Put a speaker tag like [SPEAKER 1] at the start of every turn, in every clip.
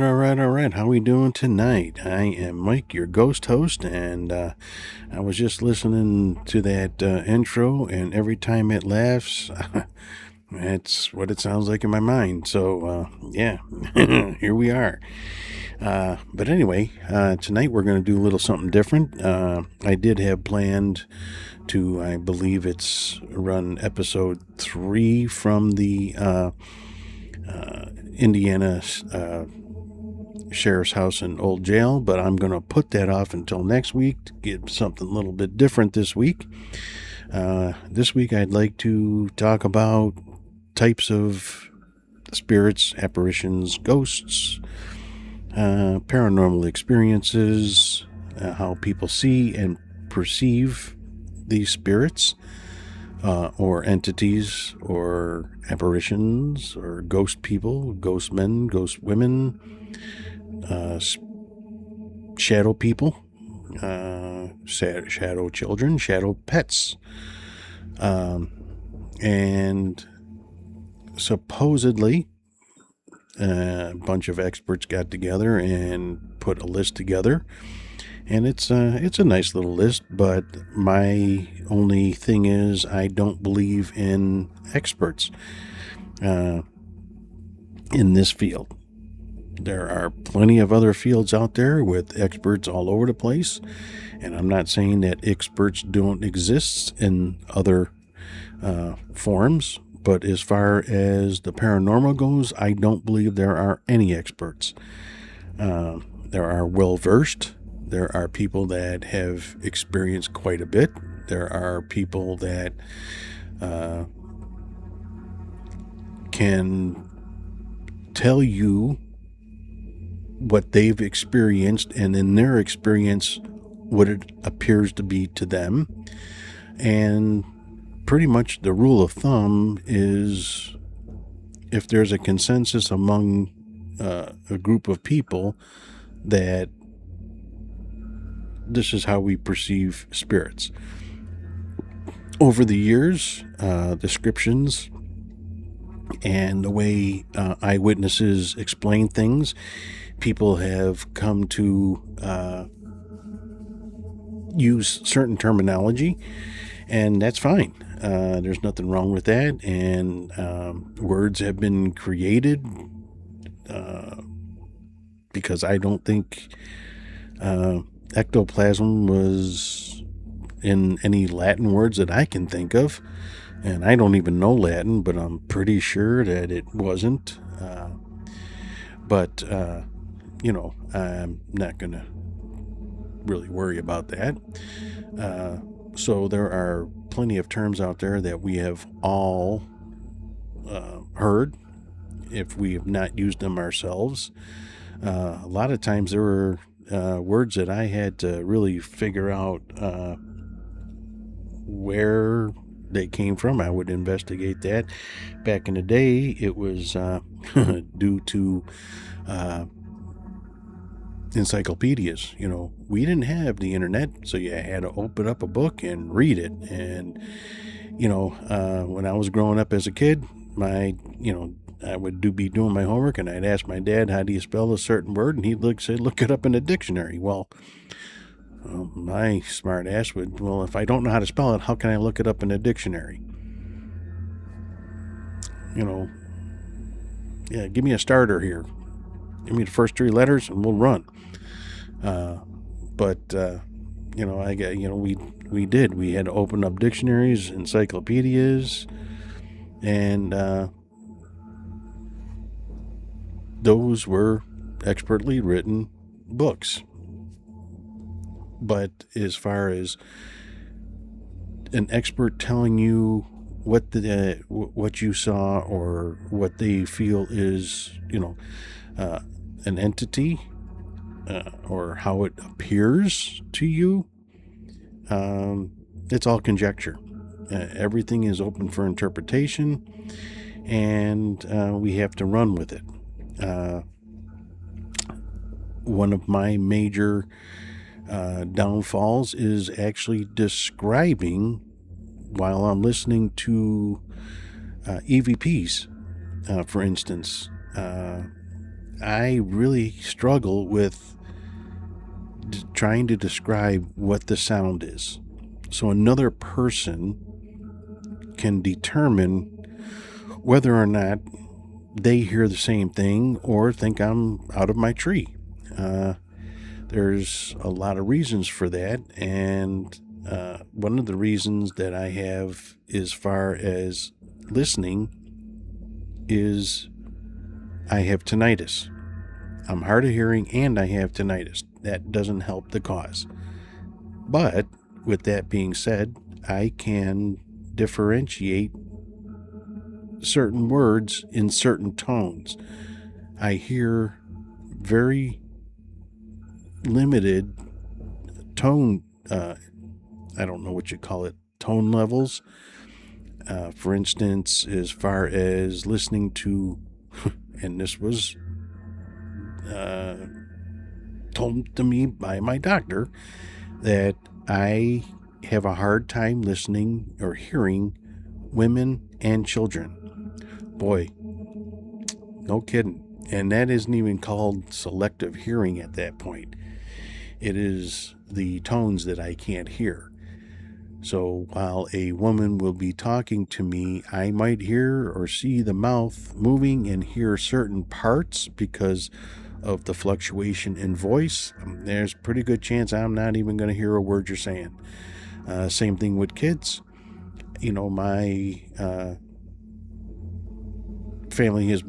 [SPEAKER 1] all right. How we doing tonight? I am Mike, your ghost host, and I was just listening to that intro, and every time it laughs, that's what it sounds like in my mind. So, yeah, here we are. But anyway, tonight we're going to do a little something different. I did have planned to, I believe it's run episode 3 from the Indiana Sheriff's House and Old Jail, but I'm going to put that off until next week to get something a little bit different this week. This week I'd like to talk about types of spirits, apparitions, ghosts, paranormal experiences, how people see and perceive these spirits, or entities, or apparitions, or ghost people, ghost men, ghost women, shadow people, shadow children, shadow pets. And supposedly, a bunch of experts got together and put a list together. And it's a nice little list, but my only thing is I don't believe in experts in this field. There are plenty of other fields out there with experts all over the place, and I'm not saying that experts don't exist in other forms, but as far as the paranormal goes, I don't believe there are any experts. There are well-versed. There are people that have experienced quite a bit. There are people that can tell you what they've experienced, and in their experience, what it appears to be to them. And pretty much the rule of thumb is if there's a consensus among a group of people that this is how we perceive spirits. Over the years, descriptions and the way eyewitnesses explain things, people have come to use certain terminology, and that's fine. There's nothing wrong with that, and words have been created because I don't think ectoplasm was in any Latin words that I can think of, and I don't even know Latin, but I'm pretty sure that it wasn't. But I'm not going to really worry about that. So there are plenty of terms out there that we have all heard, if we have not used them ourselves. A lot of times there were words that I had to really figure out where they came from. I would investigate that. Back in the day, it was due to encyclopedias. We didn't have the internet, so you had to open up a book and read it. And when I was growing up as a kid, I would be doing my homework, and I'd ask my dad, how do you spell a certain word? And he'd say, look it up in a dictionary. Well, my smart ass would, if I don't know how to spell it, how can I look it up in a dictionary? Yeah, give me a starter here. Give me the first 3 letters and we'll run. We had to open up dictionaries, encyclopedias, and those were expertly written books. But as far as an expert telling you what you saw or what they feel is, an entity, or how it appears to you, it's all conjecture. Everything is open for interpretation, and we have to run with it. One of my major downfalls is actually describing, while I'm listening to EVPs, for instance. I really struggle with trying to describe what the sound is. So another person can determine whether or not they hear the same thing or think I'm out of my tree. There's a lot of reasons for that, and one of the reasons that I have as far as listening is I have tinnitus. I'm hard of hearing and I have tinnitus. That doesn't help the cause. But with that being said, I can differentiate certain words in certain tones. I hear very limited tone, I don't know what you call it, tone levels. For instance, as far as listening to, and this was told to me by my doctor, that I have a hard time listening or hearing women and children. Boy, no kidding. And that isn't even called selective hearing at that point. It is the tones that I can't hear. So while a woman will be talking to me, I might hear or see the mouth moving and hear certain parts because of the fluctuation in voice. There's a pretty good chance I'm not even going to hear a word you're saying. Same thing with kids. My family has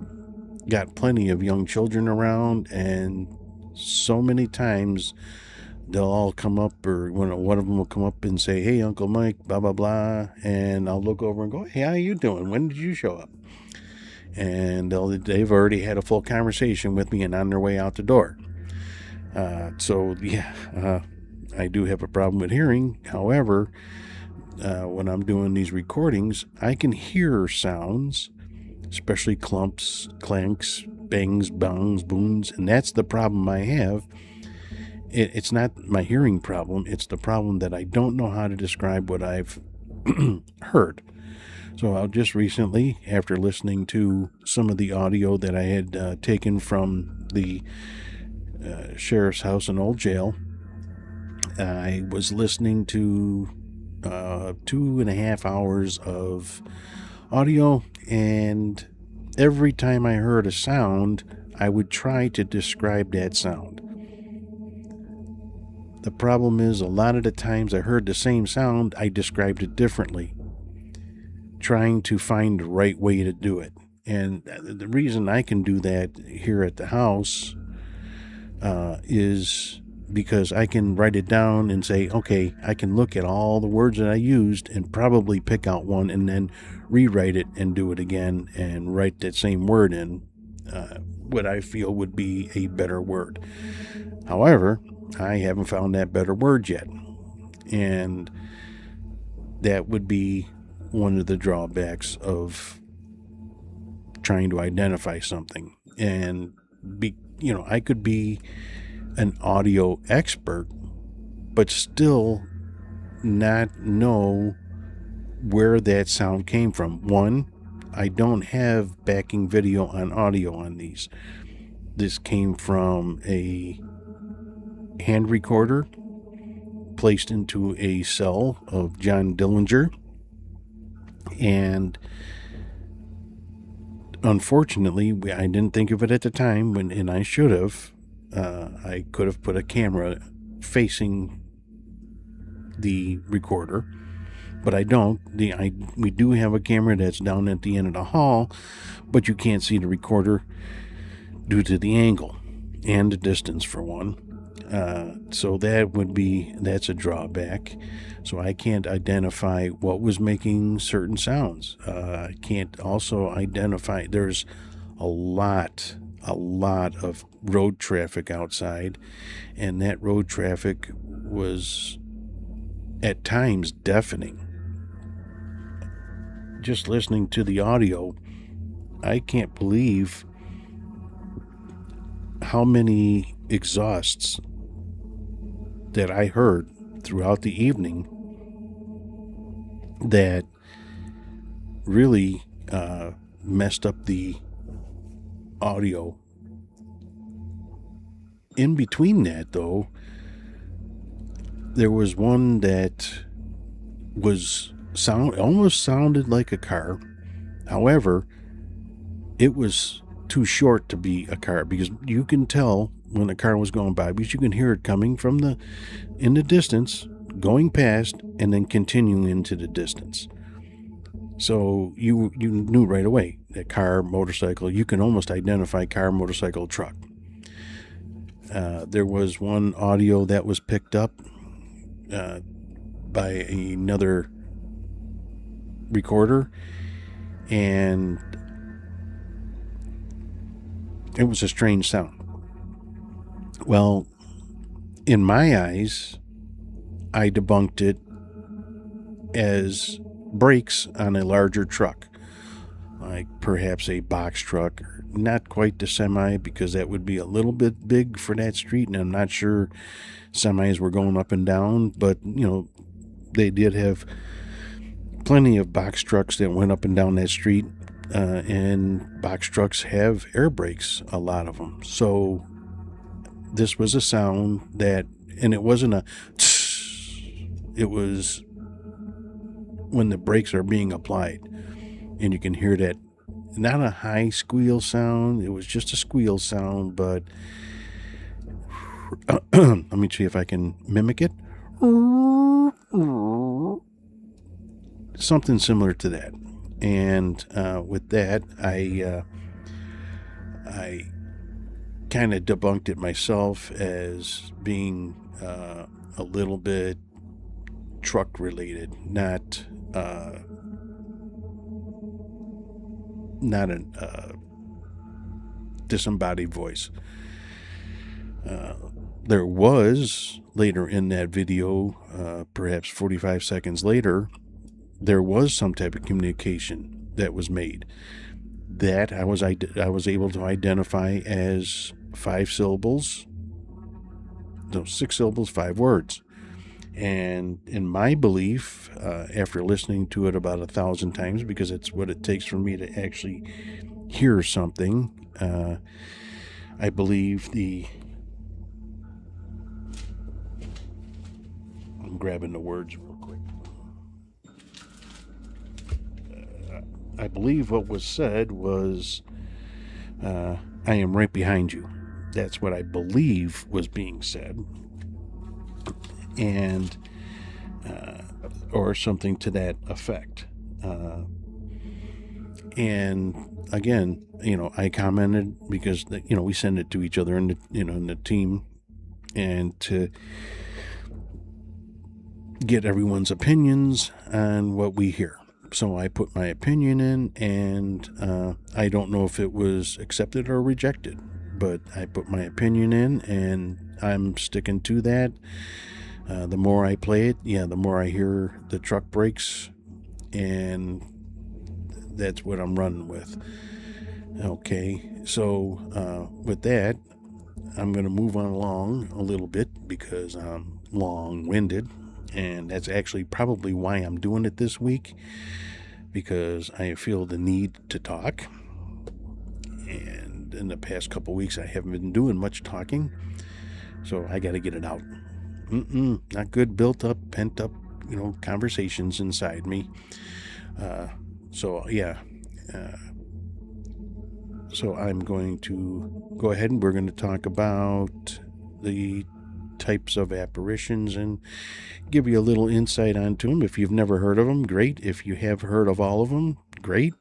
[SPEAKER 1] got plenty of young children around, and so many times they'll all come up, or one of them will come up and say, "Hey, Uncle Mike, blah, blah, blah." And I'll look over and go, "Hey, how you doing? When did you show up?" And they've already had a full conversation with me and on their way out the door. I do have a problem with hearing. However, when I'm doing these recordings, I can hear sounds, especially clumps, clanks, bangs, bongs, booms, and that's the problem I have. It's not my hearing problem, it's the problem that I don't know how to describe what I've heard. So I'll just recently, after listening to some of the audio that I had taken from the sheriff's house and old jail, I was listening to 2.5 hours of audio, and every time I heard a sound, I would try to describe that sound. The problem is, a lot of the times I heard the same sound, I described it differently, trying to find the right way to do it. And the reason I can do that here at the house is because I can write it down and say, okay, I can look at all the words that I used and probably pick out one and then rewrite it and do it again and write that same word in, what I feel would be a better word. However, I haven't found that better word yet. And that would be one of the drawbacks of trying to identify something. And I could be an audio expert, but still not know where that sound came from. One, I don't have backing video on audio on these. This came from a hand recorder placed into a cell of John Dillinger, and unfortunately, I didn't think of it at the time, and I should have. I could have put a camera facing the recorder, but I don't. We do have a camera that's down at the end of the hall, but you can't see the recorder due to the angle and the distance, for one. So that's a drawback. So I can't identify what was making certain sounds. I can't also identify, there's a lot of road traffic outside, and that road traffic was at times deafening. Just listening to the audio, I can't believe how many exhausts that I heard throughout the evening that really messed up the audio in between that, though, there was one that almost sounded like a car. However, it was too short to be a car, because you can tell when a car was going by, because you can hear it coming from in the distance, going past, and then continuing into the distance. So you knew right away that car, motorcycle. You can almost identify car, motorcycle, truck. There was one audio that was picked up by another recorder, and it was a strange sound. Well, in my eyes, I debunked it as brakes on a larger truck, like perhaps a box truck, not quite the semi, because that would be a little bit big for that street, and I'm not sure semis were going up and down, but they did have plenty of box trucks that went up and down that street, and box trucks have air brakes, a lot of them. So this was a sound that, and it wasn't a tss, it was when the brakes are being applied, and you can hear that, not a high squeal sound, it was just a squeal sound, but let me see if I can mimic it. Something similar to that. And with that, I kind of debunked it myself as being a little bit truck related, not a disembodied voice. There was, later in that video, perhaps 45 seconds later, there was some type of communication that was made that I was able to identify as 5 syllables, no, 6 syllables, 5 words. And in my belief, after listening to it about 1,000 times, because it's what it takes for me to actually hear something, I believe I'm grabbing the words real quick. I believe what was said was, I am right behind you. That's what I believe was being said. And, or something to that effect. And again, I commented because, we send it to each other in the team, and to get everyone's opinions on what we hear. So I put my opinion in, and I don't know if it was accepted or rejected, but I put my opinion in, and I'm sticking to that. The more I play it, the more I hear the truck brakes, and that's what I'm running with. Okay, so with that, I'm going to move on along a little bit, because I'm long-winded, and that's actually probably why I'm doing it this week, because I feel the need to talk. And in the past couple weeks, I haven't been doing much talking, so I got to get it out. Not good built up, pent up, conversations inside me. So I'm going to go ahead, and we're going to talk about the types of apparitions and give you a little insight onto them. If you've never heard of them, great. If you have heard of all of them, great.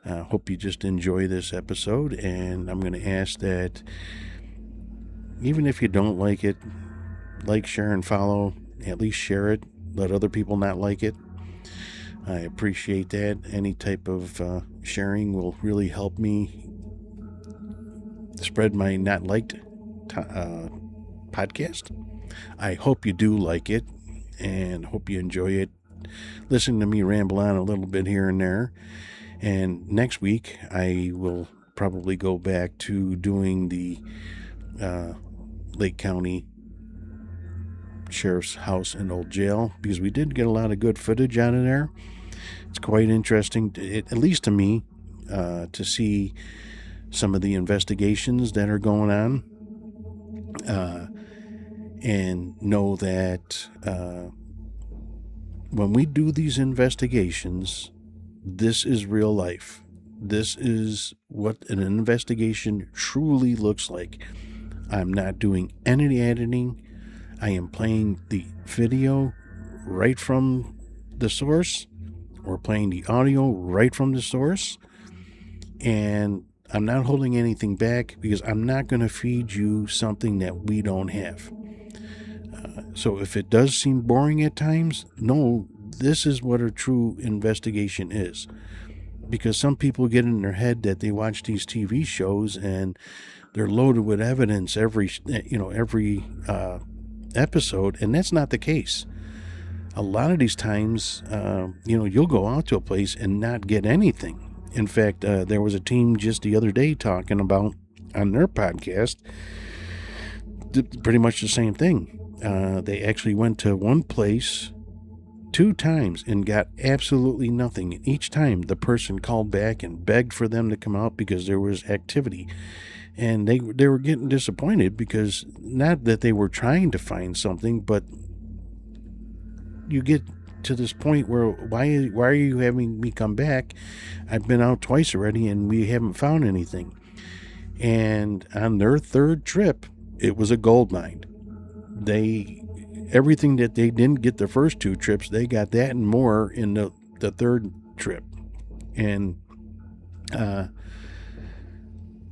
[SPEAKER 1] Hope you just enjoy this episode, and I'm going to ask that even if you don't like it, like, share, and follow. At least share it. Let other people not like it. I appreciate that. Any type of sharing will really help me spread my not liked podcast. I hope you do like it, and hope you enjoy it. Listen to me ramble on a little bit here and there. And next week, I will probably go back to doing the Lake County Sheriff's House and Old Jail, because we did get a lot of good footage out of there. It's quite interesting, at least to me, to see some of the investigations that are going on. and know that when we do these investigations, this is real life. This is what an investigation truly looks like. I'm not doing any editing. I am playing the video right from the source, or playing the audio right from the source. And I'm not holding anything back, because I'm not going to feed you something that we don't have. So if it does seem boring at times, no, this is what a true investigation is. Because some people get in their head that they watch these TV shows and they're loaded with evidence every episode, and that's not the case. A lot of these times, you'll go out to a place and not get anything. In fact, there was a team just the other day talking about on their podcast pretty much the same thing. They actually went to one place 2 times and got absolutely nothing. And each time the person called back and begged for them to come out because there was activity. And they were getting disappointed, because not that they were trying to find something, but you get to this point where why are you having me come back? I've been out twice already and we haven't found anything. And on their 3rd trip, it was a gold mine. Everything that they didn't get the first 2 trips, they got that and more in the 3rd trip. And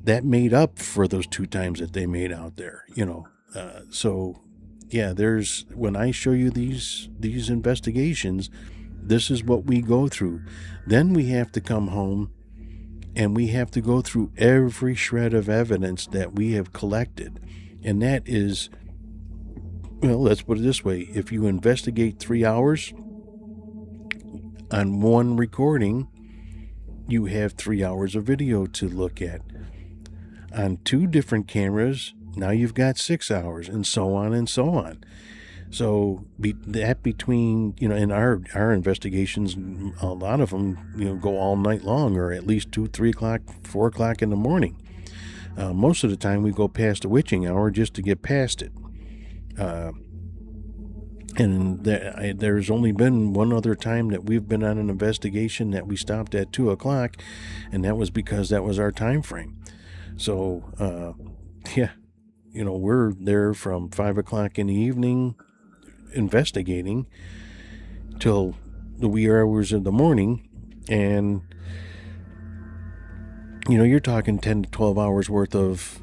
[SPEAKER 1] that made up for those 2 times that they made out there, so yeah, when I show you these investigations, this is what we go through. Then we have to come home and we have to go through every shred of evidence that we have collected. And that is, well, let's put it this way. If you investigate 3 hours on one recording, you have 3 hours of video to look at. On 2 different cameras, now you've got 6 hours, and so on and so on. So between, in our investigations, a lot of them, go all night long, or at least 2, 3 o'clock, 4 o'clock in the morning. Most of the time we go past the witching hour just to get past it. And there's only been one other time that we've been on an investigation that we stopped at 2 o'clock, and that was because that was our time frame. So, we're there from 5 o'clock in the evening investigating till the wee hours of the morning. And, you're talking 10 to 12 hours worth of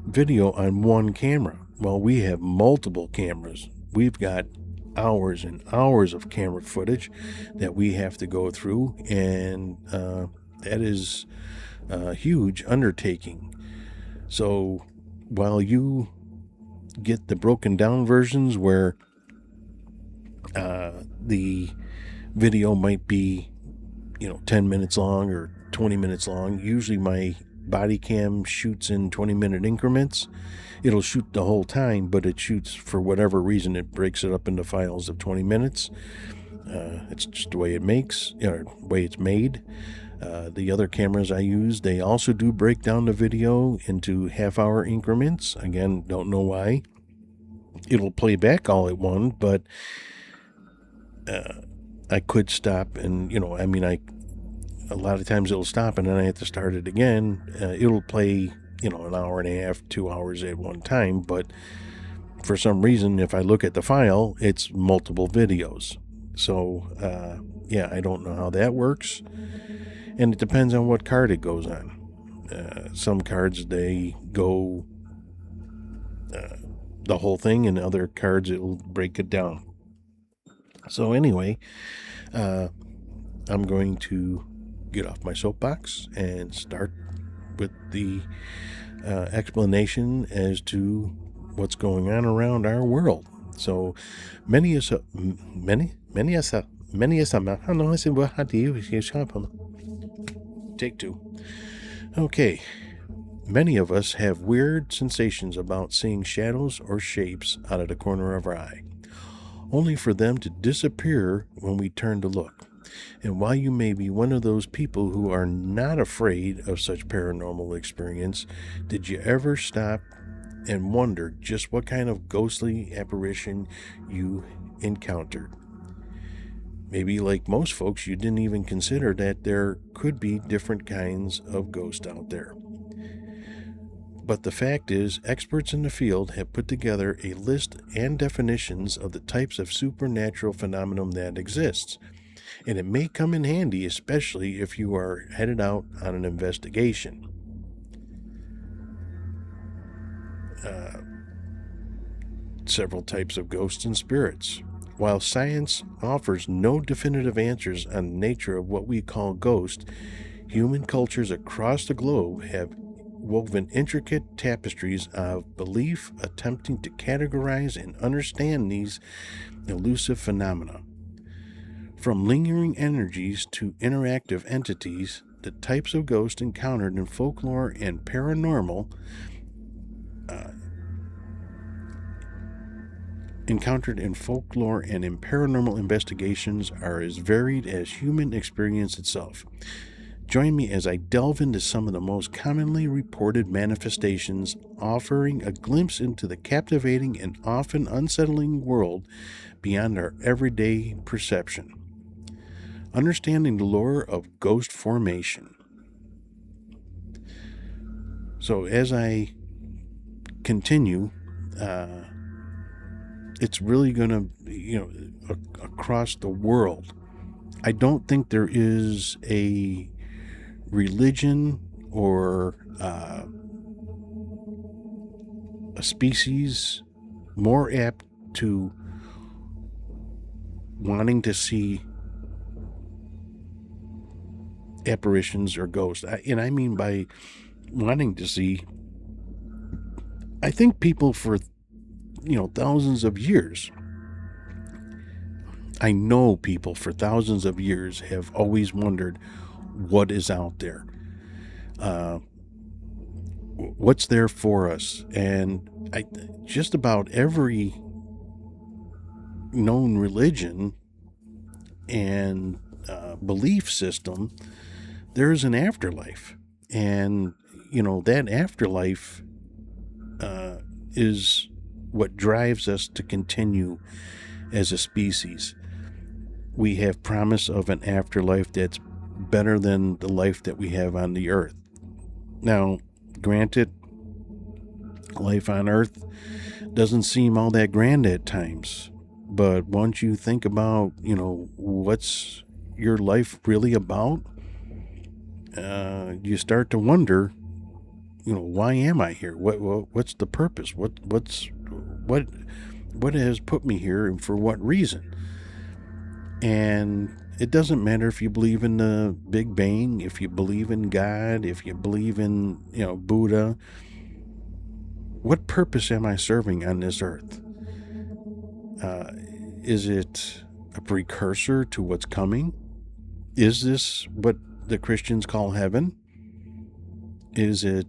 [SPEAKER 1] video on one camera. Well, we have multiple cameras. We've got hours and hours of camera footage that we have to go through. And that is a huge undertaking. So while you get the broken down versions where the video might be 10 minutes long or 20 minutes long, usually my body cam shoots in 20-minute increments. It'll shoot the whole time, but it shoots, for whatever reason, it breaks it up into files of 20 minutes. It's just the way it's made. The other cameras I use, they also do break down the video into half-hour increments. Again, don't know why. It'll play back all at once, but I could stop and, a lot of times it'll stop and then I have to start it again. It'll play, an hour and a half, 2 hours at one time, but for some reason, if I look at the file, it's multiple videos. So, I don't know how that works. And it depends on what card it goes on. Some cards, they go the whole thing, and other cards, it'll break it down. So anyway, I'm going to get off my soapbox and start with the explanation as to what's going on around our world. So Take 2. Okay. Many of us have weird sensations about seeing shadows or shapes out of the corner of our eye, only for them to disappear when we turn to look. And while you may be one of those people who are not afraid of such paranormal experience, did you ever stop and wonder just what kind of ghostly apparition you encountered. Maybe, like most folks, you didn't even consider that there could be different kinds of ghosts out there. But the fact is, experts in the field have put together a list and definitions of the types of supernatural phenomenon that exists. And it may come in handy, especially if you are headed out on an investigation. Several types of ghosts and spirits. While science offers no definitive answers on the nature of what we call ghosts, human cultures across the globe have woven intricate tapestries of belief attempting to categorize and understand these elusive phenomena. From lingering energies to interactive entities, the types of ghosts encountered in folklore and paranormal investigations are as varied as human experience itself. Join me as I delve into some of the most commonly reported manifestations, offering a glimpse into the captivating and often unsettling world beyond our everyday perception. Understanding the lore of ghost formation. So as I continue, it's really going to, across the world. I don't think there is a religion or a species more apt to wanting to see apparitions or ghosts. And I mean by wanting to see, I think people for thousands of years. I know people for thousands of years have always wondered what is out there. What's there for us? And just about every known religion and belief system, there's an afterlife. And, that afterlife is what drives us to continue as a species. We have promise of an afterlife that's better than the life that we have on the earth. Now, granted, life on earth doesn't seem all that grand at times, but once you think about, what's your life really about, you start to wonder, why am I here? What's the purpose? What has put me here and for what reason? And it doesn't matter if you believe in the Big Bang, if you believe in God, if you believe in, Buddha. What purpose am I serving on this earth? Is it a precursor to what's coming? Is this what the Christians call heaven? Is it,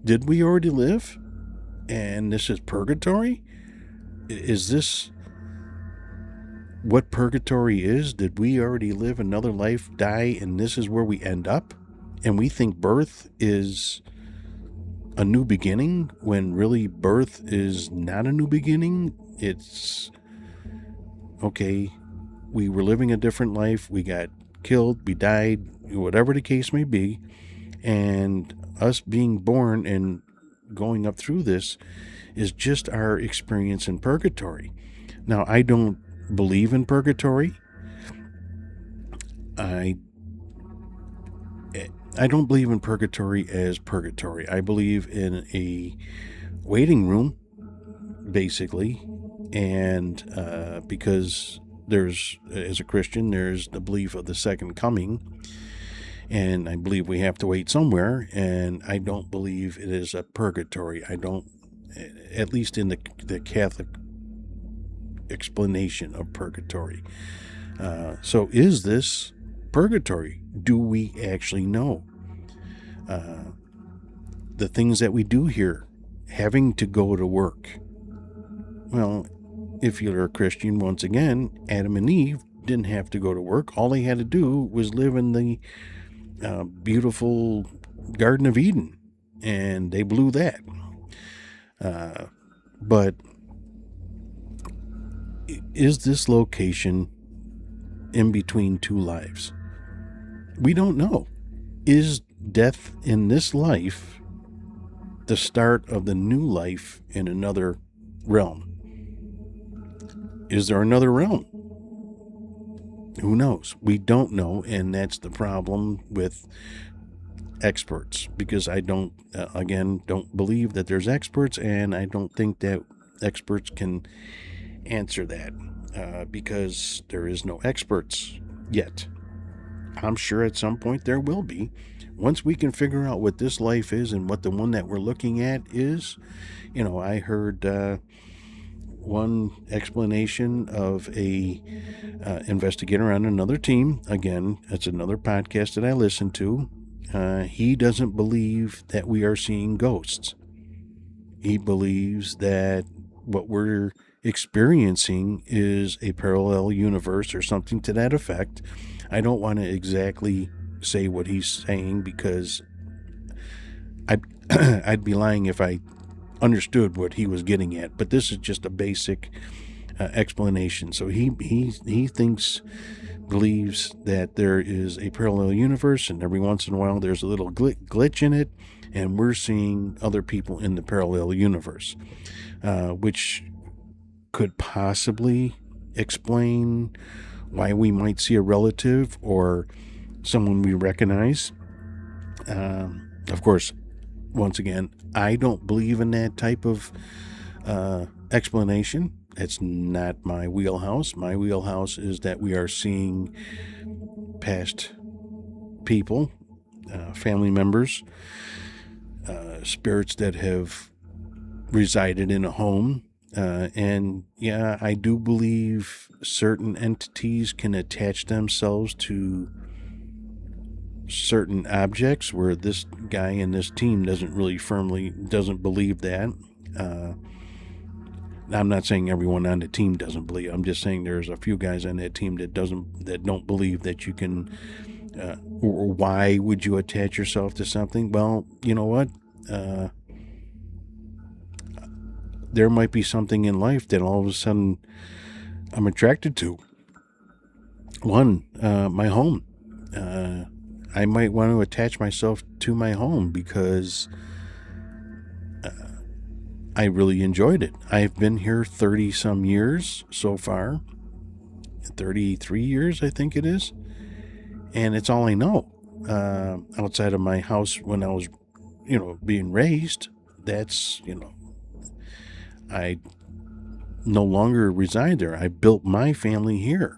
[SPEAKER 1] did we already live? And this is purgatory? Is this what purgatory is? Did we already live another life, die, and this is where we end up? And we think birth is a new beginning, when really birth is not a new beginning. It's, okay, we were living a different life, we got killed, we died, whatever the case may be, and us being born and going up through this is just our experience in purgatory. Now, I don't believe in purgatory. I don't believe in purgatory as purgatory. I believe in a waiting room, basically, and because there's, as a Christian, there's the belief of the second coming, and I believe we have to wait somewhere, and I don't believe it is a purgatory. I don't, at least in the Catholic explanation of purgatory. So is this purgatory? Do we actually know? The things that we do here, having to go to work. Well, if you're a Christian, once again, Adam and Eve didn't have to go to work. All they had to do was live in the beautiful Garden of Eden. and they blew that. But is this location in between two lives? We don't know. Is death in this life the start of the new life in another realm? Is there another realm? Who knows? We don't know, and that's the problem with experts, because I don't believe that there's experts, and I don't think that experts can answer that because there is no experts yet. I'm sure at some point there will be. Once we can figure out what this life is and what the one that we're looking at is, I heard one explanation of a investigator on another team. Again, it's another podcast that I listen to. He doesn't believe that we are seeing ghosts. He believes that what we're experiencing is a parallel universe or something to that effect. I don't want to exactly say what he's saying, because I'd be lying if I understood what he was getting at, but this is just a basic explanation. So he believes that there is a parallel universe, and every once in a while there's a little glitch in it, and we're seeing other people in the parallel universe, which could possibly explain why we might see a relative or someone we recognize. Of course, once again, I don't believe in that type of explanation. It's not my wheelhouse. My wheelhouse is that we are seeing past people, family members, spirits that have resided in a home. And yeah, I do believe certain entities can attach themselves to certain objects, where this guy in this team doesn't believe that. I'm not saying everyone on the team doesn't believe. I'm just saying there's a few guys on that team that don't believe that you can. Or why would you attach yourself to something? Well, you know what? There might be something in life that all of a sudden I'm attracted to. One, my home. I might want to attach myself to my home because I really enjoyed it. I've been here 30 some years so far. 33 years, I think it is. And it's all I know. Outside of my house when I was, being raised, that's, I no longer reside there. I built my family here.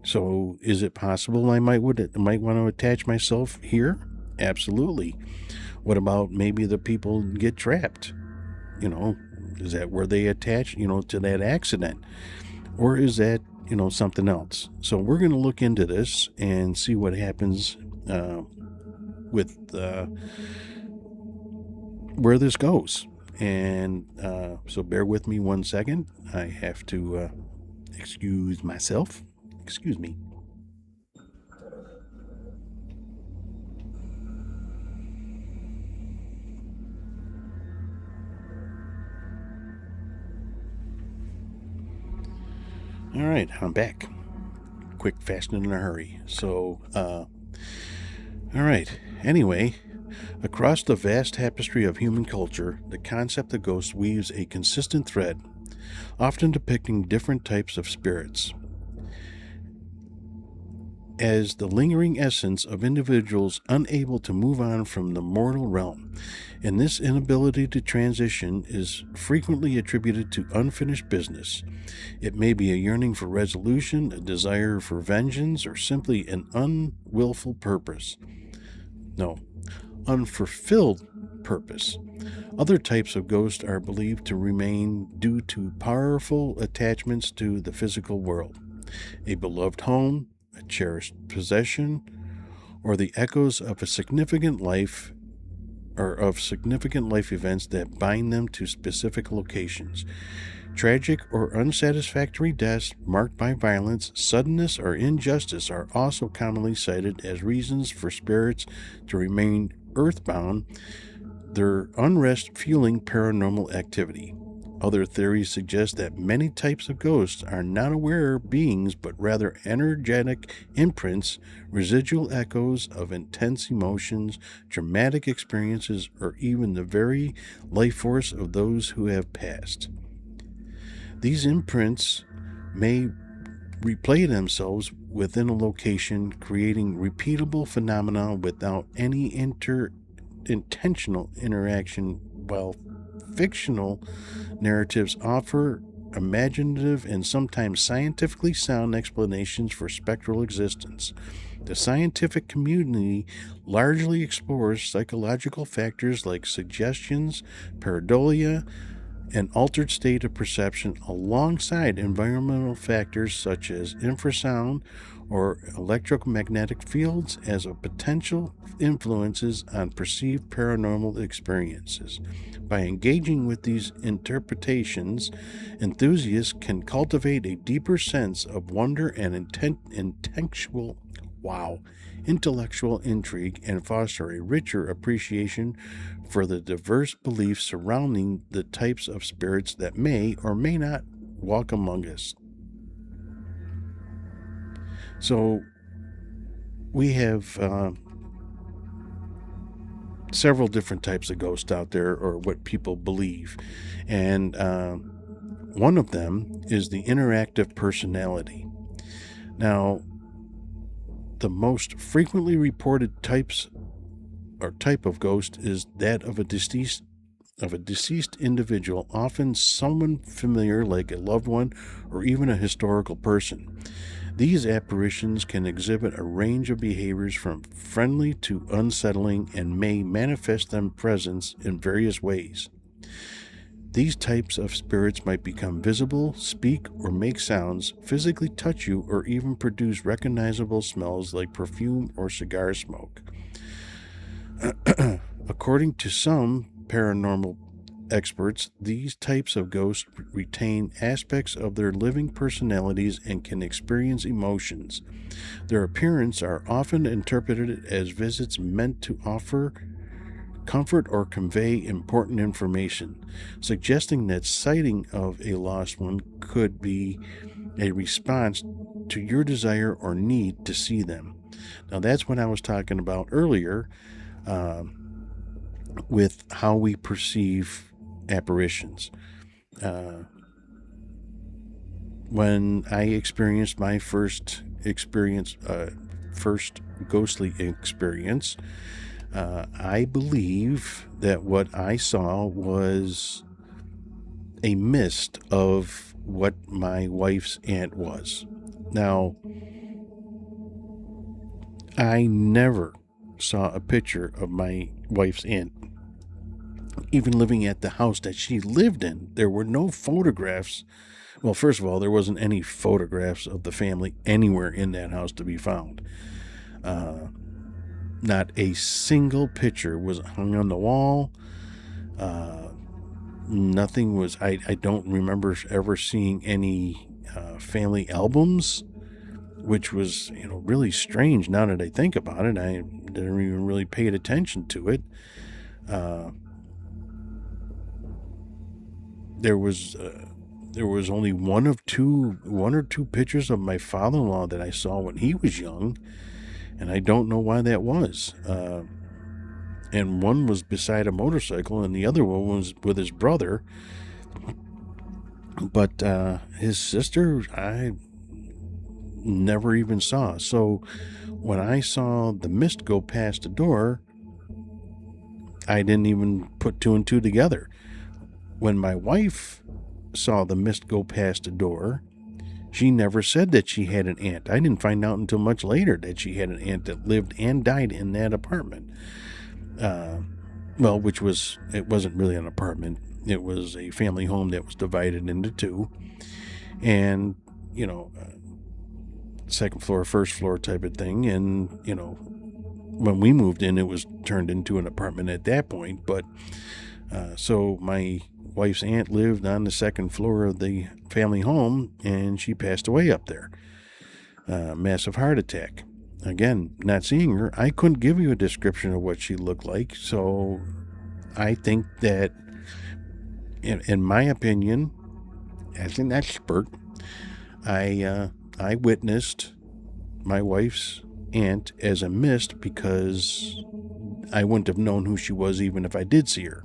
[SPEAKER 1] So is it possible I might want to attach myself here? Absolutely. What about maybe the people get trapped? Is that where they attach, to that accident? Or is that, something else? So we're going to look into this and see what happens with where this goes. And so bear with me 1 second. I have to excuse myself. Excuse me. All right, I'm back. Quick, fast, and in a hurry. So, all right. Anyway, across the vast tapestry of human culture, the concept of ghosts weaves a consistent thread, often depicting different types of spirits as the lingering essence of individuals unable to move on from the mortal realm. And this inability to transition is frequently attributed to unfinished business. It may be a yearning for resolution, a desire for vengeance, or simply an unwillful purpose. No, unfulfilled purpose. Other types of ghosts are believed to remain due to powerful attachments to the physical world, a beloved home, a cherished possession, or the echoes of a significant life events that bind them to specific locations. Tragic or unsatisfactory deaths marked by violence, suddenness, or injustice are also commonly cited as reasons for spirits to remain earthbound their unrest fueling paranormal activity. Other theories suggest that many types of ghosts are not aware beings, but rather energetic imprints, residual echoes of intense emotions, dramatic experiences, or even the very life force of those who have passed. These imprints may replay themselves within a location, creating repeatable phenomena without any intentional interaction, while fictional narratives offer imaginative and sometimes scientifically sound explanations for spectral existence. The scientific community largely explores psychological factors like suggestions, pareidolia, an altered state of perception alongside environmental factors such as infrasound or electromagnetic fields as a potential influences on perceived paranormal experiences. By engaging with these interpretations, enthusiasts can cultivate a deeper sense of wonder and intellectual intrigue and foster a richer appreciation for the diverse beliefs surrounding the types of spirits that may or may not walk among us. So we have several different types of ghosts out there, or what people believe, and one of them is the interactive personality. Now, the most frequently reported type of ghost is that of a deceased individual, often someone familiar like a loved one or even a historical person. These apparitions can exhibit a range of behaviors from friendly to unsettling and may manifest their presence in various ways. These types of spirits might become visible, speak or make sounds, physically touch you, or even produce recognizable smells like perfume or cigar smoke. According to some paranormal experts, these types of ghosts retain aspects of their living personalities and can experience emotions. Their appearance are often interpreted as visits meant to offer comfort or convey important information, suggesting that sighting of a lost one could be a response to your desire or need to see them. Now, that's what I was talking about earlier with how we perceive apparitions. When I experienced my first ghostly experience, I believe that what I saw was a mist of what my wife's aunt was. Now, I never saw a picture of my wife's aunt. Even living at the house that she lived in, there were no photographs. Well, first of all, there wasn't any photographs of the family anywhere in that house to be found. Not a single picture was hung on the wall. Nothing was, I don't remember ever seeing any family albums, which was, really strange now that I think about it. I didn't even really pay attention to it. There was only one or two pictures of my father-in-law that I saw when he was young, and I don't know why that was. And one was beside a motorcycle, and the other one was with his brother. But his sister, I never even saw. So when I saw the mist go past the door, I didn't even put two and two together. When my wife saw the mist go past the door, she never said that she had an aunt. I didn't find out until much later that she had an aunt that lived and died in that apartment. It wasn't really an apartment. It was a family home that was divided into two. And, second floor, first floor type of thing. And, when we moved in, it was turned into an apartment at that point. But, so my wife's aunt lived on the second floor of the family home, and she passed away up there. Massive heart attack. Again, not seeing her, I couldn't give you a description of what she looked like, so I think that, in my opinion, as an expert, I witnessed my wife's aunt as a mist because I wouldn't have known who she was even if I did see her.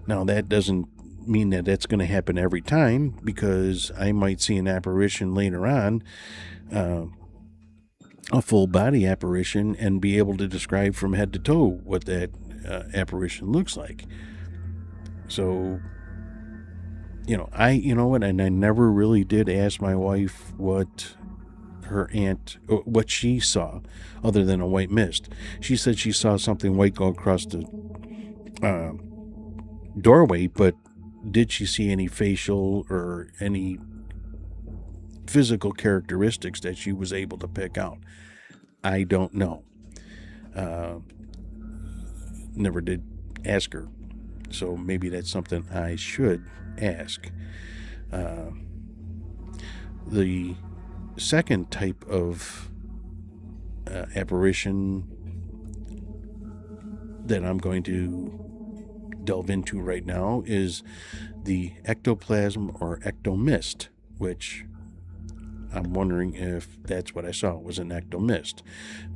[SPEAKER 1] Now, that doesn't mean that that's going to happen every time, because I might see an apparition later on, a full body apparition, and be able to describe from head to toe what that apparition looks like. So, you know what, and I never really did ask my wife what her aunt, what she saw, other than a white mist. She said she saw something white go across the doorway, but did she see any facial or any physical characteristics that she was able to pick out? I don't know. Never did ask her, so maybe that's something I should ask. The second type of apparition that I'm going to delve into right now is the ectoplasm or ectomist, which I'm wondering if that's what I saw, was an ectomist.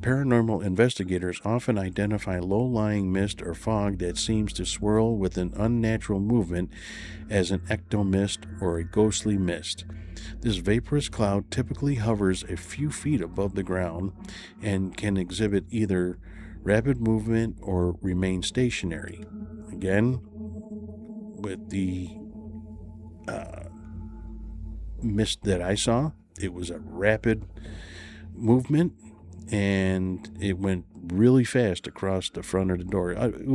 [SPEAKER 1] Paranormal investigators often identify low-lying mist or fog that seems to swirl with an unnatural movement as an ectomist or a ghostly mist. This vaporous cloud typically hovers a few feet above the ground and can exhibit either rapid movement or remain stationary. Again, with the mist that I saw, it was a rapid movement, and it went really fast across the front of the door. It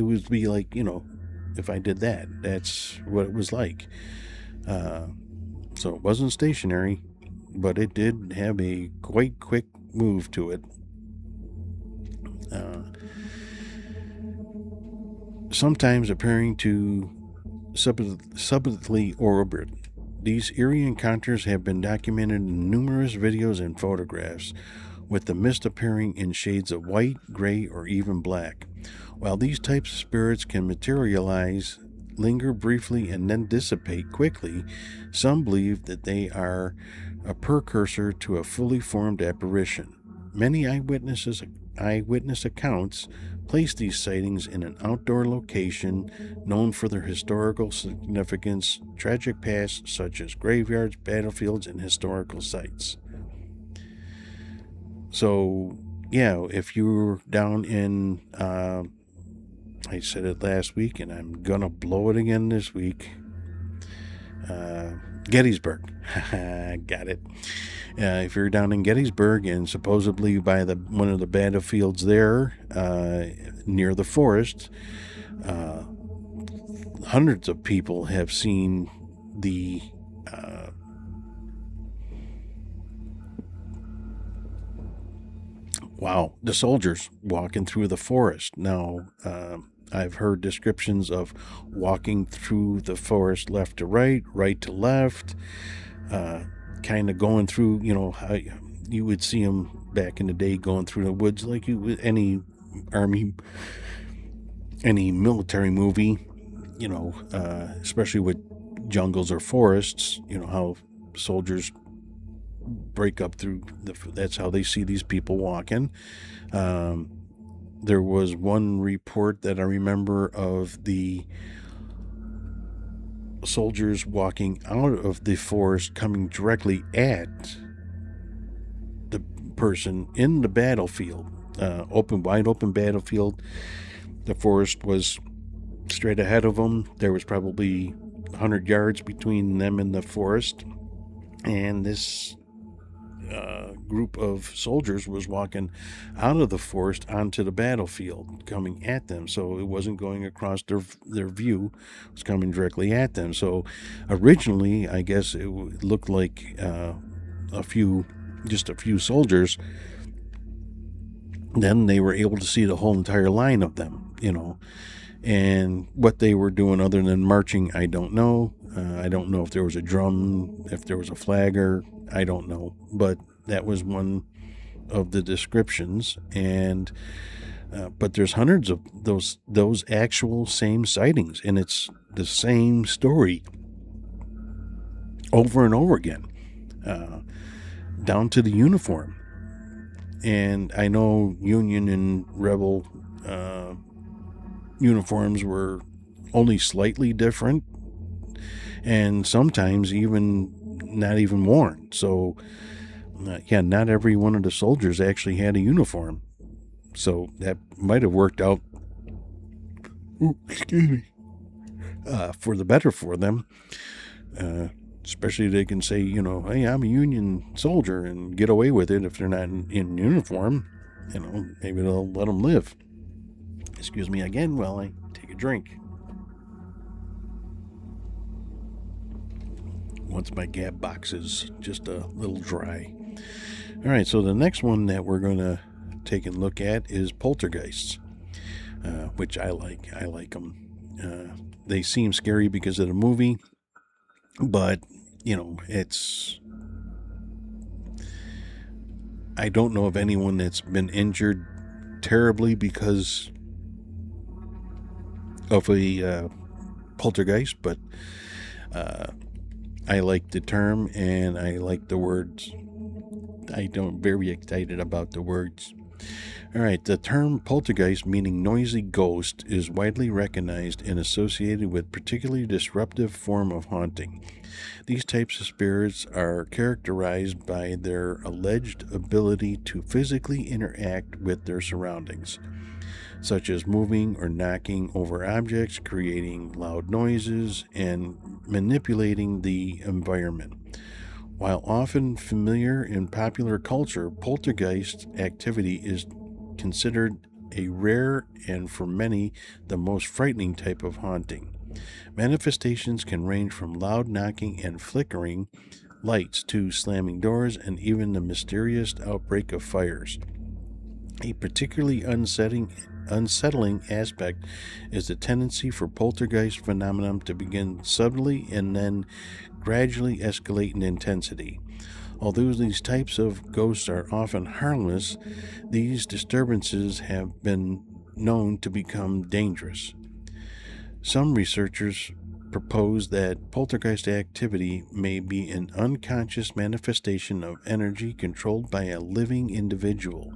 [SPEAKER 1] would be like, if I did that, that's what it was like. So it wasn't stationary, but it did have a quite quick move to it. Sometimes appearing to subtly orbit. These eerie encounters have been documented in numerous videos and photographs, with the mist appearing in shades of white, gray, or even black. While these types of spirits can materialize, linger briefly, and then dissipate quickly, some believe that they are a precursor to a fully formed apparition. Many eyewitness accounts place these sightings in an outdoor location known for their historical significance, tragic past such as graveyards, battlefields, and historical sites. So, yeah, if you're down in, I said it last week, and I'm gonna blow it again this week, Gettysburg. Got it. If you're down in Gettysburg and supposedly by one of the battlefields there, near the forest, hundreds of people have seen the soldiers walking through the forest. Now, I've heard descriptions of walking through the forest left to right, right to left, kind of going through, how you would see them back in the day going through the woods like you would any military movie, especially with jungles or forests, how soldiers break up through that's how they see these people walking. There was one report that I remember of the soldiers walking out of the forest, coming directly at the person in the battlefield, wide open battlefield. The forest was straight ahead of them. There was probably 100 yards between them and the forest, and this group of soldiers was walking out of the forest onto the battlefield, coming at them. So it wasn't going across their view, it was coming directly at them. So originally, I guess it looked like a few soldiers. Then they were able to see the whole entire line of them, and what they were doing other than marching, I don't know. I don't know if there was a drum, if there was a flagger, I don't know. But that was one of the descriptions. And But there's hundreds of those actual same sightings, and it's the same story over and over again, down to the uniform. And I know Union and Rebel uniforms were only slightly different, and sometimes even not even worn. So, not every one of the soldiers actually had a uniform. So that might have worked out, excuse me, for the better for them. Especially they can say, hey, I'm a Union soldier, and get away with it if they're not in uniform. Maybe they'll let them live. Excuse me again while I take a drink. Once my Gab box is just a little dry. All right, so the next one that we're going to take a look at is poltergeists, which I like. I like them. They seem scary because of the movie, but, I don't know of anyone that's been injured terribly because of a poltergeist, but I like the term and I like the words. I'm very excited about the words. All right, the term poltergeist, meaning noisy ghost, is widely recognized and associated with particularly disruptive form of haunting. These types of spirits are characterized by their alleged ability to physically interact with their surroundings, such as moving or knocking over objects, creating loud noises, and manipulating the environment. While often familiar in popular culture, poltergeist activity is considered a rare and, for many, the most frightening type of haunting. Manifestations can range from loud knocking and flickering lights to slamming doors and even the mysterious outbreak of fires. A particularly unsettling aspect is the tendency for poltergeist phenomenon to begin subtly and then gradually escalate in intensity. Although these types of ghosts are often harmless, these disturbances have been known to become dangerous. Some researchers propose that poltergeist activity may be an unconscious manifestation of energy controlled by a living individual.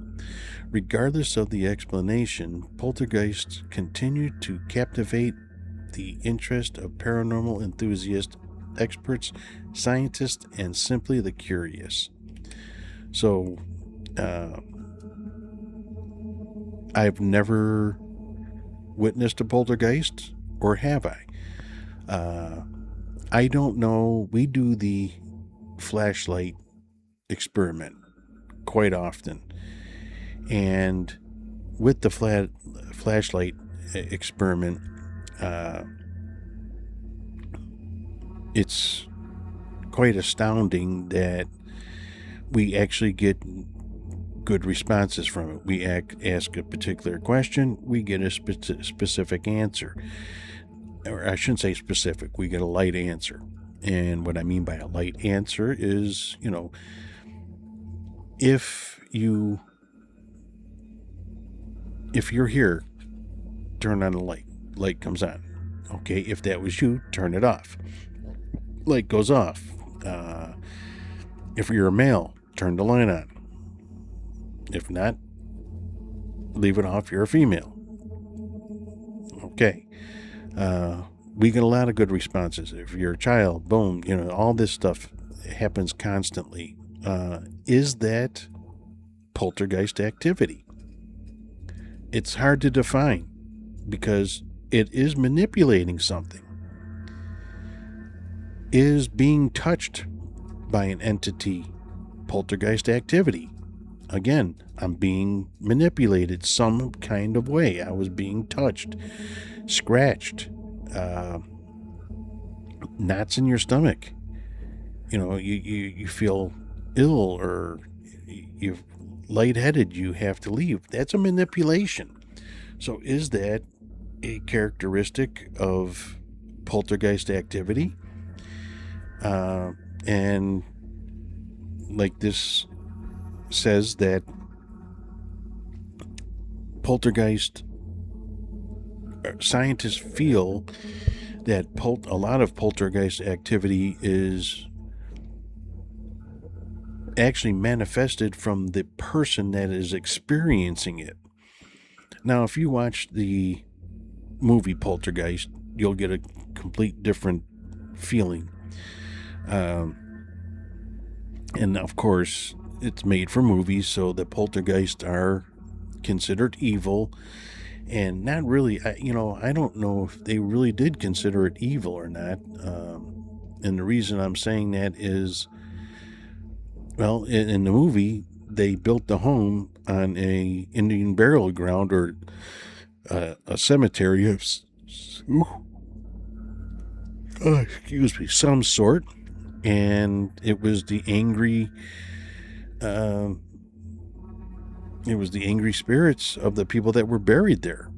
[SPEAKER 1] Regardless of the explanation, poltergeists continue to captivate the interest of paranormal enthusiasts, experts, scientists, and simply the curious. So, I've never witnessed a poltergeist, or have I? I don't know. We do the flashlight experiment quite often. And with the flashlight experiment, it's quite astounding that we actually get good responses from it. We ask a particular question, we get a specific answer. Or I shouldn't say specific, we get a light answer. And what I mean by a light answer is, if you're here, turn on the light. Light comes on. Okay, if that was you, turn it off. Light goes off. If you're a male, turn the light on. If not, leave it off. You're a female. Okay. We get a lot of good responses. If you're a child, boom, all this stuff happens constantly. Is that poltergeist activity? It's hard to define because it is manipulating something. Is being touched by an entity poltergeist activity? Again, I'm being manipulated some kind of way. I was being touched, scratched, knots in your stomach. You feel ill or you're lightheaded, you have to leave. That's a manipulation. So is that a characteristic of poltergeist activity? And like this says that poltergeist scientists feel that a lot of poltergeist activity is actually manifested from the person that is experiencing it. Now, if you watch the movie Poltergeist, you'll get a complete different feeling. And of course, it's made for movies, so the poltergeists are considered evil. And not really, I don't know if they really did consider it evil or not. And the reason I'm saying that is, well, in the movie, they built the home on a Indian burial ground or a cemetery of, excuse me, some sort, and it was the angry spirits of the people that were buried there.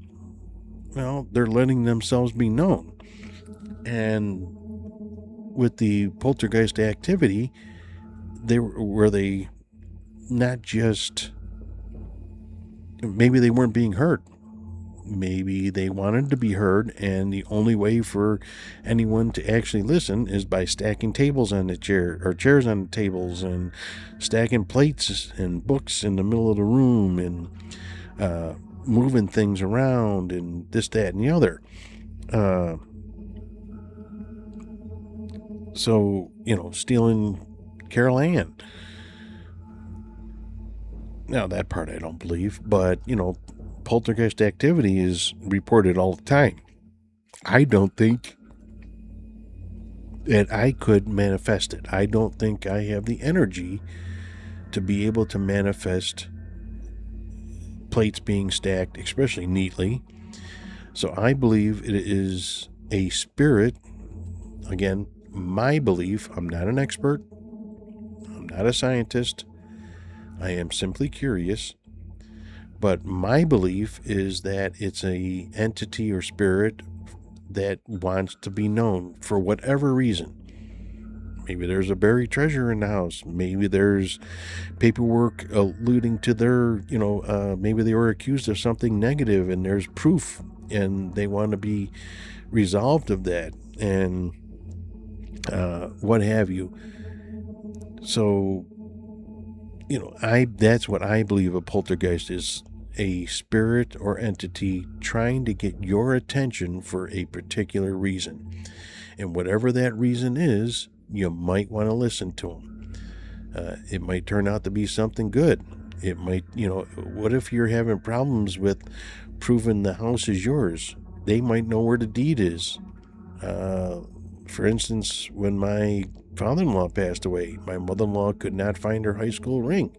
[SPEAKER 1] Well, they're letting themselves be known, and with the poltergeist activity, they not just, maybe they weren't being heard. Maybe they wanted to be heard, and the only way for anyone to actually listen is by stacking tables on the chair, or chairs on the tables, and stacking plates and books in the middle of the room, and moving things around, and this, that, and the other. So, stealing Carol Ann. Now, that part I don't believe, but, poltergeist activity is reported all the time. I don't think that I could manifest it. I don't think I have the energy to be able to manifest plates being stacked, especially neatly. So I believe it is a spirit. Again, my belief, I'm not an expert, I'm not a scientist, I am simply curious. But my belief is that it's a entity or spirit that wants to be known for whatever reason. Maybe there's a buried treasure in the house. Maybe there's paperwork alluding to their, maybe they were accused of something negative and there's proof and they want to be resolved of that and what have you. So, that's what I believe a poltergeist is. A spirit or entity trying to get your attention for a particular reason. And whatever that reason is, you might want to listen to them. It might turn out to be something good. It might, what if you're having problems with proving the house is yours? They might know where the deed is. For instance, when my father-in-law passed away, my mother-in-law could not find her high school ring.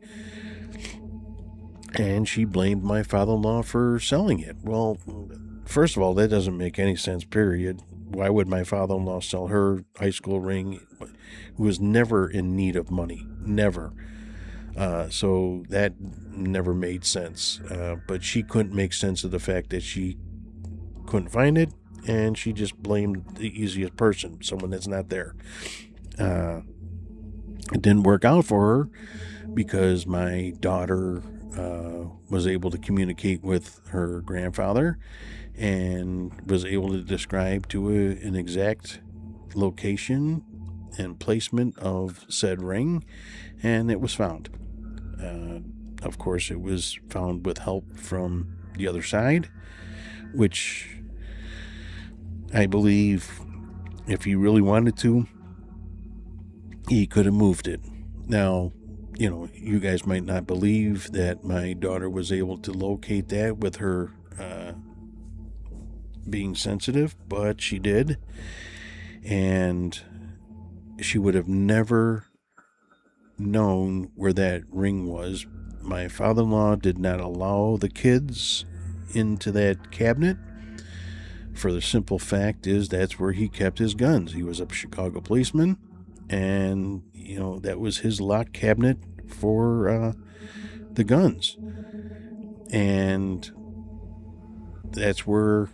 [SPEAKER 1] And she blamed my father-in-law for selling it. Well, first of all, that doesn't make any sense, period. Why would my father-in-law sell her high school ring, who was never in need of money? Never. So that never made sense. But she couldn't make sense of the fact that she couldn't find it, and she just blamed the easiest person, someone that's not there. It didn't work out for her because my daughter was able to communicate with her grandfather and was able to describe to an exact location and placement of said ring, and it was found. Of course, it was found with help from the other side, which I believe if he really wanted to, he could have moved it. Now, you guys might not believe that my daughter was able to locate that with her being sensitive, but she did. And she would have never known where that ring was. My father-in-law did not allow the kids into that cabinet for the simple fact is that's where he kept his guns. He was a Chicago policeman, and that was his locked cabinet for the guns. And that's where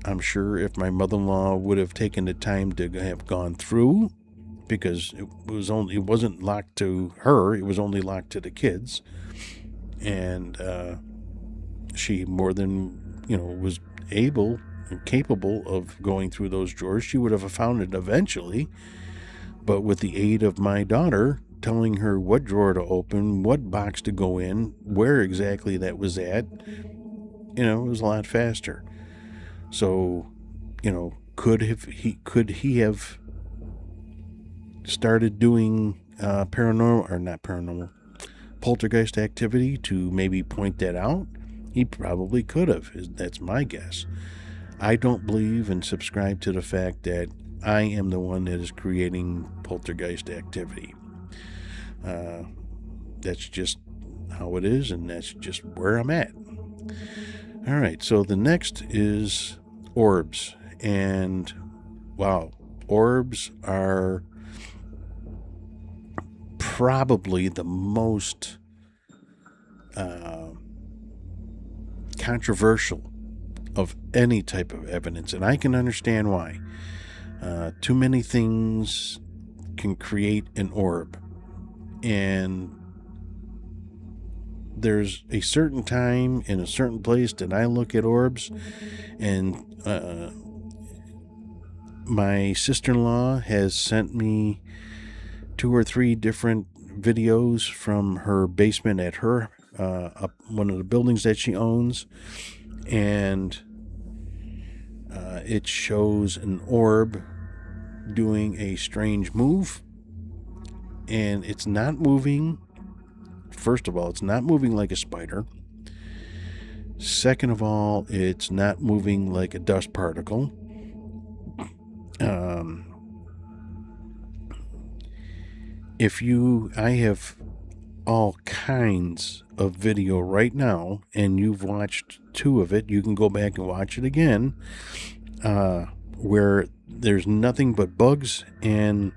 [SPEAKER 1] I'm sure if my mother-in-law would have taken the time to have gone through, because it wasn't locked to her, it was only locked to the kids. And She more than, was able and capable of going through those drawers. She would have found it eventually, but with the aid of my daughter telling her what drawer to open, what box to go in, where exactly that was at, it was a lot faster. So, could he have started doing poltergeist activity to maybe point that out? He probably could have. That's my guess. I don't believe and subscribe to the fact that I am the one that is creating poltergeist activity. That's just how it is, and that's just where I'm at. All right, so the next is orbs. And wow, orbs are probably the most controversial of any type of evidence, and I can understand why. Too many things can create an orb, and there's a certain time in a certain place that I look at orbs, and my sister-in-law has sent me 2 or 3 different videos from her basement at her up one of the buildings that she owns, and it shows an orb doing a strange move, and it's not moving. First of all, it's not moving like a spider. Second of all, it's not moving like a dust particle. I have all kinds of video right now, and you've watched 2 of it. You can go back and watch it again, where there's nothing but bugs and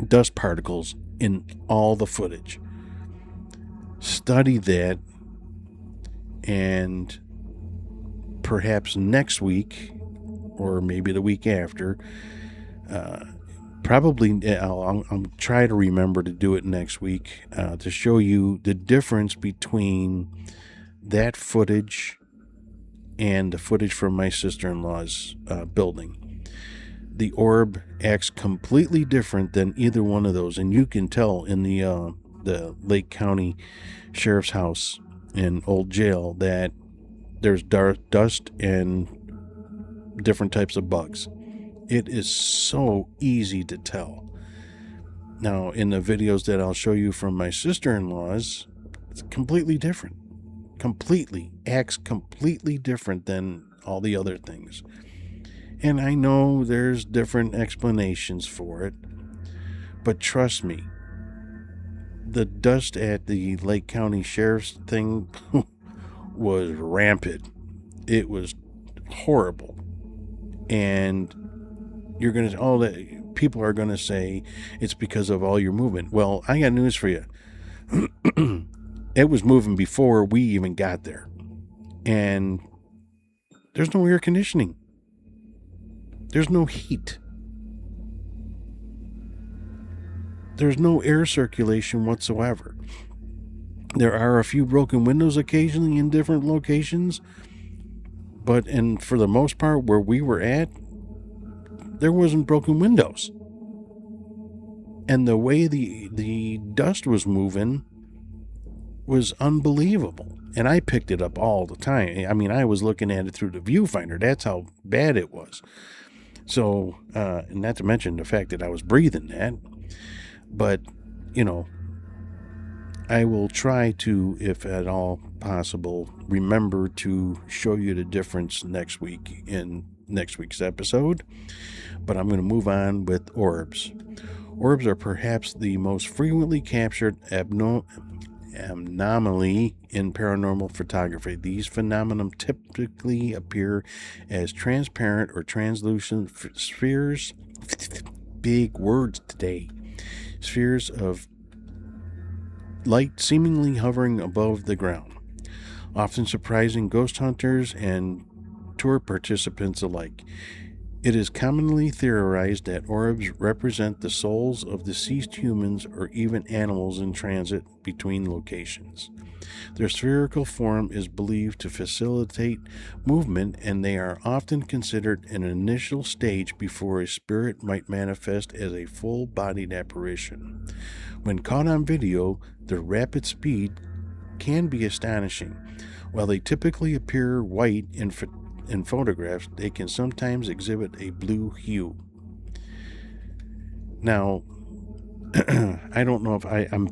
[SPEAKER 1] dust particles in all the footage. Study that, and perhaps next week, or maybe the week after, I'll try to remember to do it next week, to show you the difference between that footage and the footage from my sister-in-law's building. The orb acts completely different than either one of those, and you can tell in the Lake County Sheriff's House and old jail that there's dust and different types of bugs. It is so easy to tell. Now, in the videos that I'll show you from my sister-in-law's, it's completely different. Acts completely different than all the other things. And I know there's different explanations for it, but trust me, the dust at the Lake County Sheriff's thing was rampant. It was horrible. And you're going to, people are going to say it's because of all your movement. Well, I got news for you. It was moving before we even got there. And there's no air conditioning. There's no heat. There's no air circulation whatsoever. There are a few broken windows occasionally in different locations, but for the most part, where we were at, there wasn't broken windows. And the way the dust was moving was unbelievable. And I picked it up all the time. I mean, I was looking at it through the viewfinder. That's how bad it was. So, and not to mention the fact that I was breathing that. But, I will try to, if at all possible, remember to show you the difference next week in next week's episode. But I'm going to move on with orbs. Orbs are perhaps the most frequently captured anomaly in paranormal photography. These phenomena typically appear as transparent or translucent spheres. Big words today. Spheres of light seemingly hovering above the ground, often surprising ghost hunters and tour participants alike. It is commonly theorized that orbs represent the souls of deceased humans or even animals in transit between locations. Their spherical form is believed to facilitate movement, and they are often considered an initial stage before a spirit might manifest as a full-bodied apparition. When caught on video, their rapid speed can be astonishing. While they typically appear white in photographs, they can sometimes exhibit a blue hue. Now, I don't know if I'm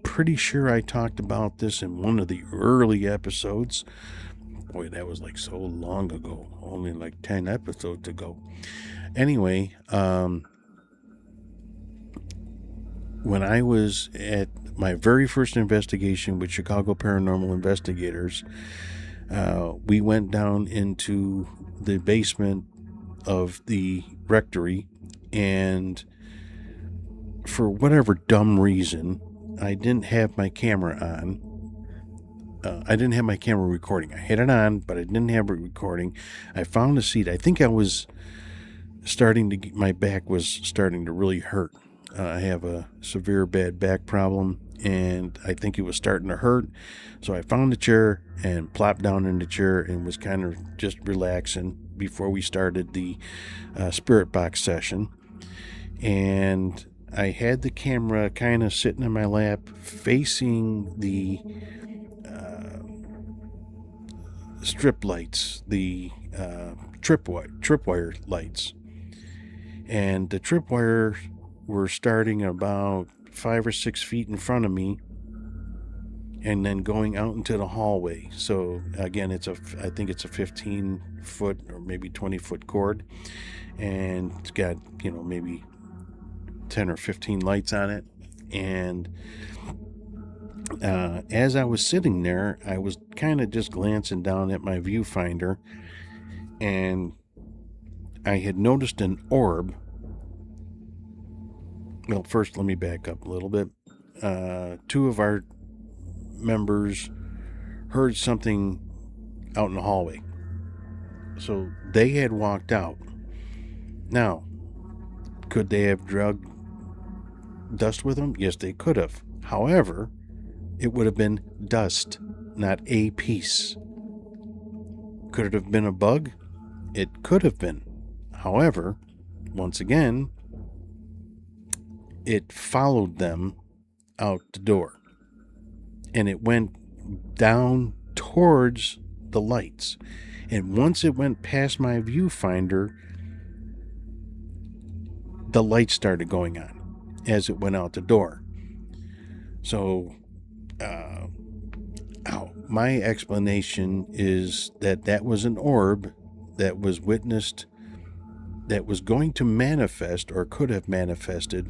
[SPEAKER 1] pretty sure I talked about this in one of the early episodes. Boy, that was like so long ago, only like 10 episodes ago. Anyway, when I was at my very first investigation with Chicago Paranormal Investigators, we went down into the basement of the rectory, and for whatever dumb reason, I didn't have my camera on. I didn't have my camera recording. I had it on, but I didn't have it recording. I found a seat. I think I was my back was starting to really hurt. I have a severe bad back problem, and I think it was starting to hurt. So I found a chair and plopped down in the chair and was kind of just relaxing before we started the spirit box session. And I had the camera kind of sitting in my lap facing the strip lights, the tripwire lights. And the tripwire were starting about 5 or 6 feet in front of me and then going out into the hallway. So again, I think it's a 15-foot or maybe 20-foot cord, and it's got, maybe 10 or 15 lights on it. And as I was sitting there, I was kind of just glancing down at my viewfinder, and I had noticed an orb. Well, first, let me back up a little bit. 2 of our members heard something out in the hallway. So they had walked out. Now, could they have drugged dust with them? Yes, they could have. However, it would have been dust, not a piece. Could it have been a bug? It could have been. However, once again, it followed them out the door, and it went down towards the lights. And once it went past my viewfinder, the lights started going on as it went out the door. So, my explanation is that was an orb that was witnessed, that was going to manifest or could have manifested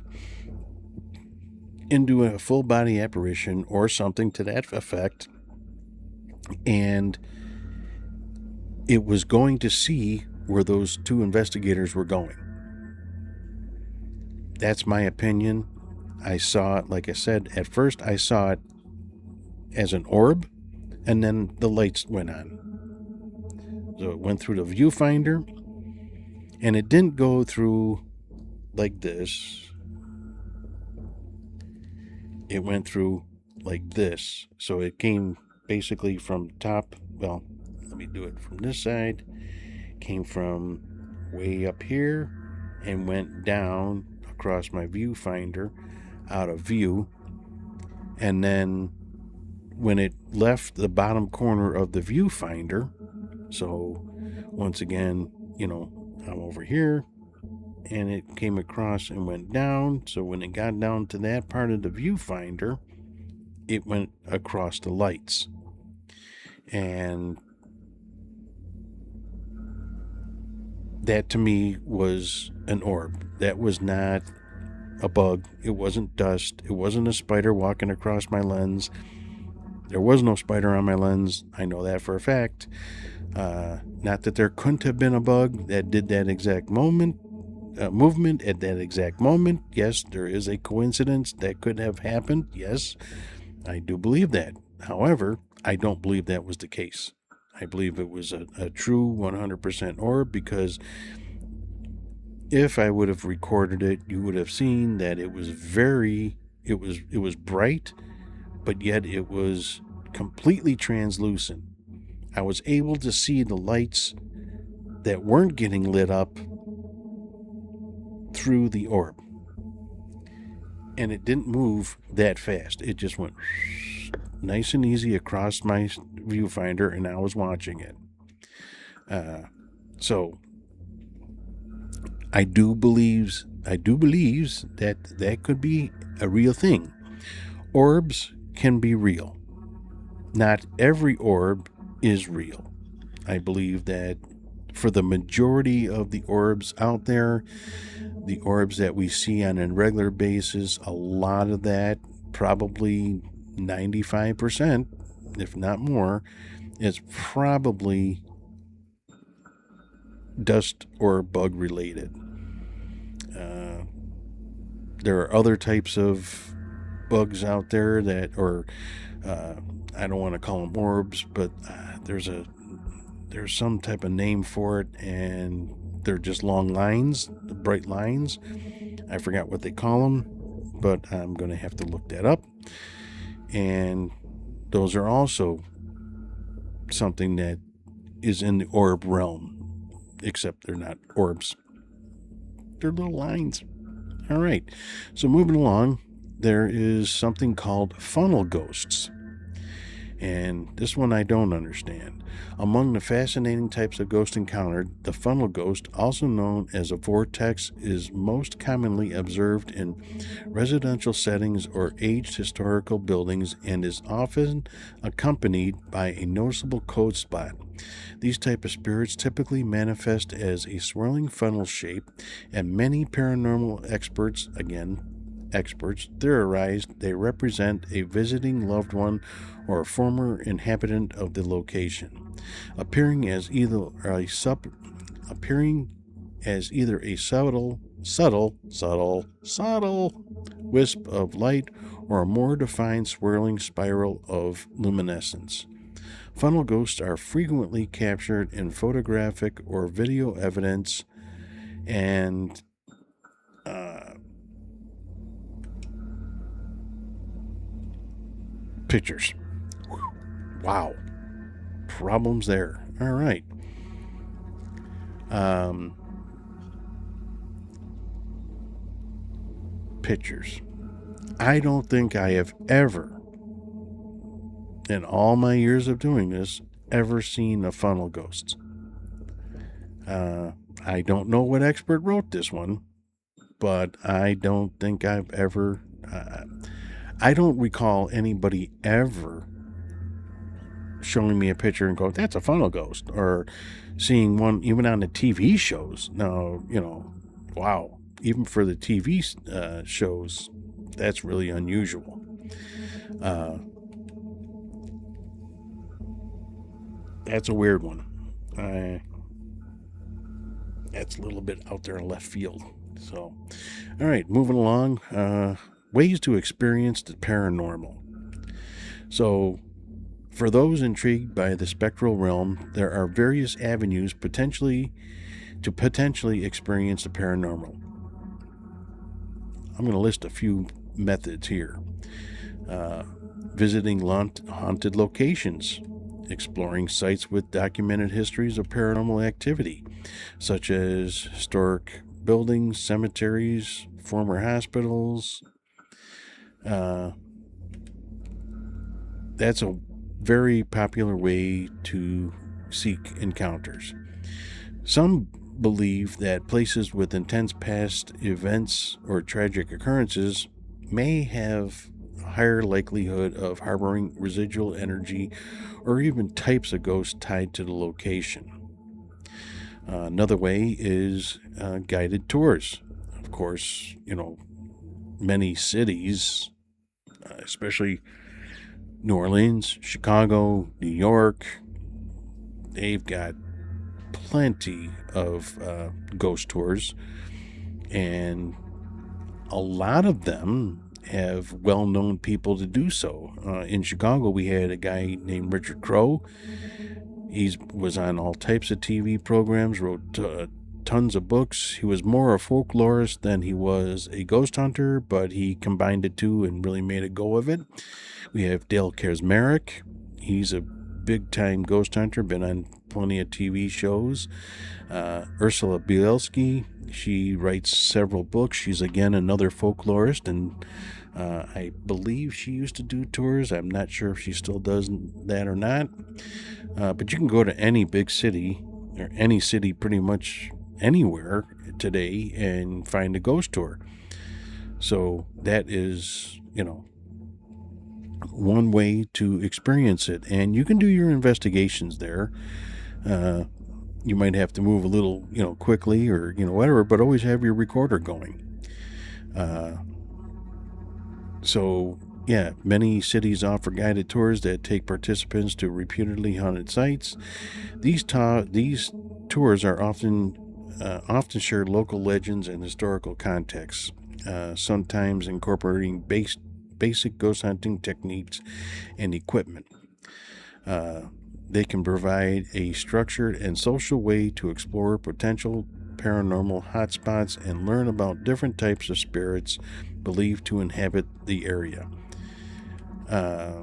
[SPEAKER 1] into a full body apparition or something to that effect, and it was going to see where those 2 investigators were going. That's my opinion. I saw it, like I said, at first I saw it as an orb, and then the lights went on. So it went through the viewfinder, and it didn't go through like this. It went through like this. So it came basically from top. Well, let me do it from this side. Came from way up here and went down across my viewfinder out of view. And then when it left the bottom corner of the viewfinder, so once again, I'm over here, and it came across and went down. So when it got down to that part of the viewfinder, it went across the lights. And that to me was an orb. That was not a bug. It wasn't dust. It wasn't a spider walking across my lens. There was no spider on my lens. I know that for a fact. Not that there couldn't have been a bug that did that exact movement at that exact moment. Yes, there is a coincidence that could have happened. Yes, I do believe that. However, I don't believe that was the case. I believe it was a true 100% orb, because if I would have recorded it, you would have seen that it was it was bright, but yet it was completely translucent. I was able to see the lights that weren't getting lit up through the orb. And it didn't move that fast. It just went nice and easy across my viewfinder, and I was watching it. So I do believe that could be a real thing. Orbs can be real. Not every orb is real. I believe that for the majority of the orbs out there, the orbs that we see on a regular basis, a lot of that, probably 95%, if not more, is probably dust or bug related. There are other types of bugs out there that, or I don't want to call them orbs, but there's some type of name for it, and they're just long lines, bright lines. I forgot what they call them, but I'm going to have to look that up. And those are also something that is in the orb realm, except they're not orbs. They're little lines. All right. So moving along, there is something called funnel ghosts. And this one I don't understand. Among the fascinating types of ghost encountered, the funnel ghost, also known as a vortex, is most commonly observed in residential settings or aged historical buildings and is often accompanied by a noticeable cold spot. These type of spirits typically manifest as a swirling funnel shape, and many paranormal experts theorized they represent a visiting loved one or a former inhabitant of the location, appearing as either a subtle, wisp of light or a more defined swirling spiral of luminescence. Funnel ghosts are frequently captured in photographic or video evidence and pictures. Wow. Problems there. All right. Pictures. I don't think I have ever, in all my years of doing this, ever seen a funnel ghost. I don't know what expert wrote this one, but I don't think I've ever... I don't recall anybody ever showing me a picture and go, that's a funnel ghost, or seeing one even on the TV shows. No, wow. Even for the TV shows, that's really unusual. That's a weird one. That's a little bit out there in left field. So, all right, moving along. Ways to experience the paranormal. So, for those intrigued by the spectral realm, there are various avenues potentially experience the paranormal. I'm going to list a few methods here. Visiting haunted locations, exploring sites with documented histories of paranormal activity, such as historic buildings, cemeteries, former hospitals. That's a very popular way to seek encounters. Some believe that places with intense past events or tragic occurrences may have a higher likelihood of harboring residual energy or even types of ghosts tied to the location. Another way is guided tours. Of course, many cities, especially New Orleans, Chicago, New York, they've got plenty of ghost tours, and a lot of them have well-known people to do so. In Chicago, we had a guy named Richard Crowe. He was on all types of TV programs, wrote tons of books. He was more a folklorist than he was a ghost hunter, but he combined the two and really made a go of it. We have Dale Kaczmarek. He's a big-time ghost hunter, been on plenty of TV shows. Ursula Bielski, she writes several books. She's, again, another folklorist, and I believe she used to do tours. I'm not sure if she still does that or not. But you can go to any big city, or any city pretty much anywhere today, and find a ghost tour. So that is, one way to experience it. And you can do your investigations there. You might have to move a little, quickly or, whatever, but always have your recorder going. So, yeah, many cities offer guided tours that take participants to reputedly haunted sites. These tours are often share local legends and historical context, sometimes incorporating basic ghost hunting techniques and equipment. They can provide a structured and social way to explore potential paranormal hotspots and learn about different types of spirits believed to inhabit the area. I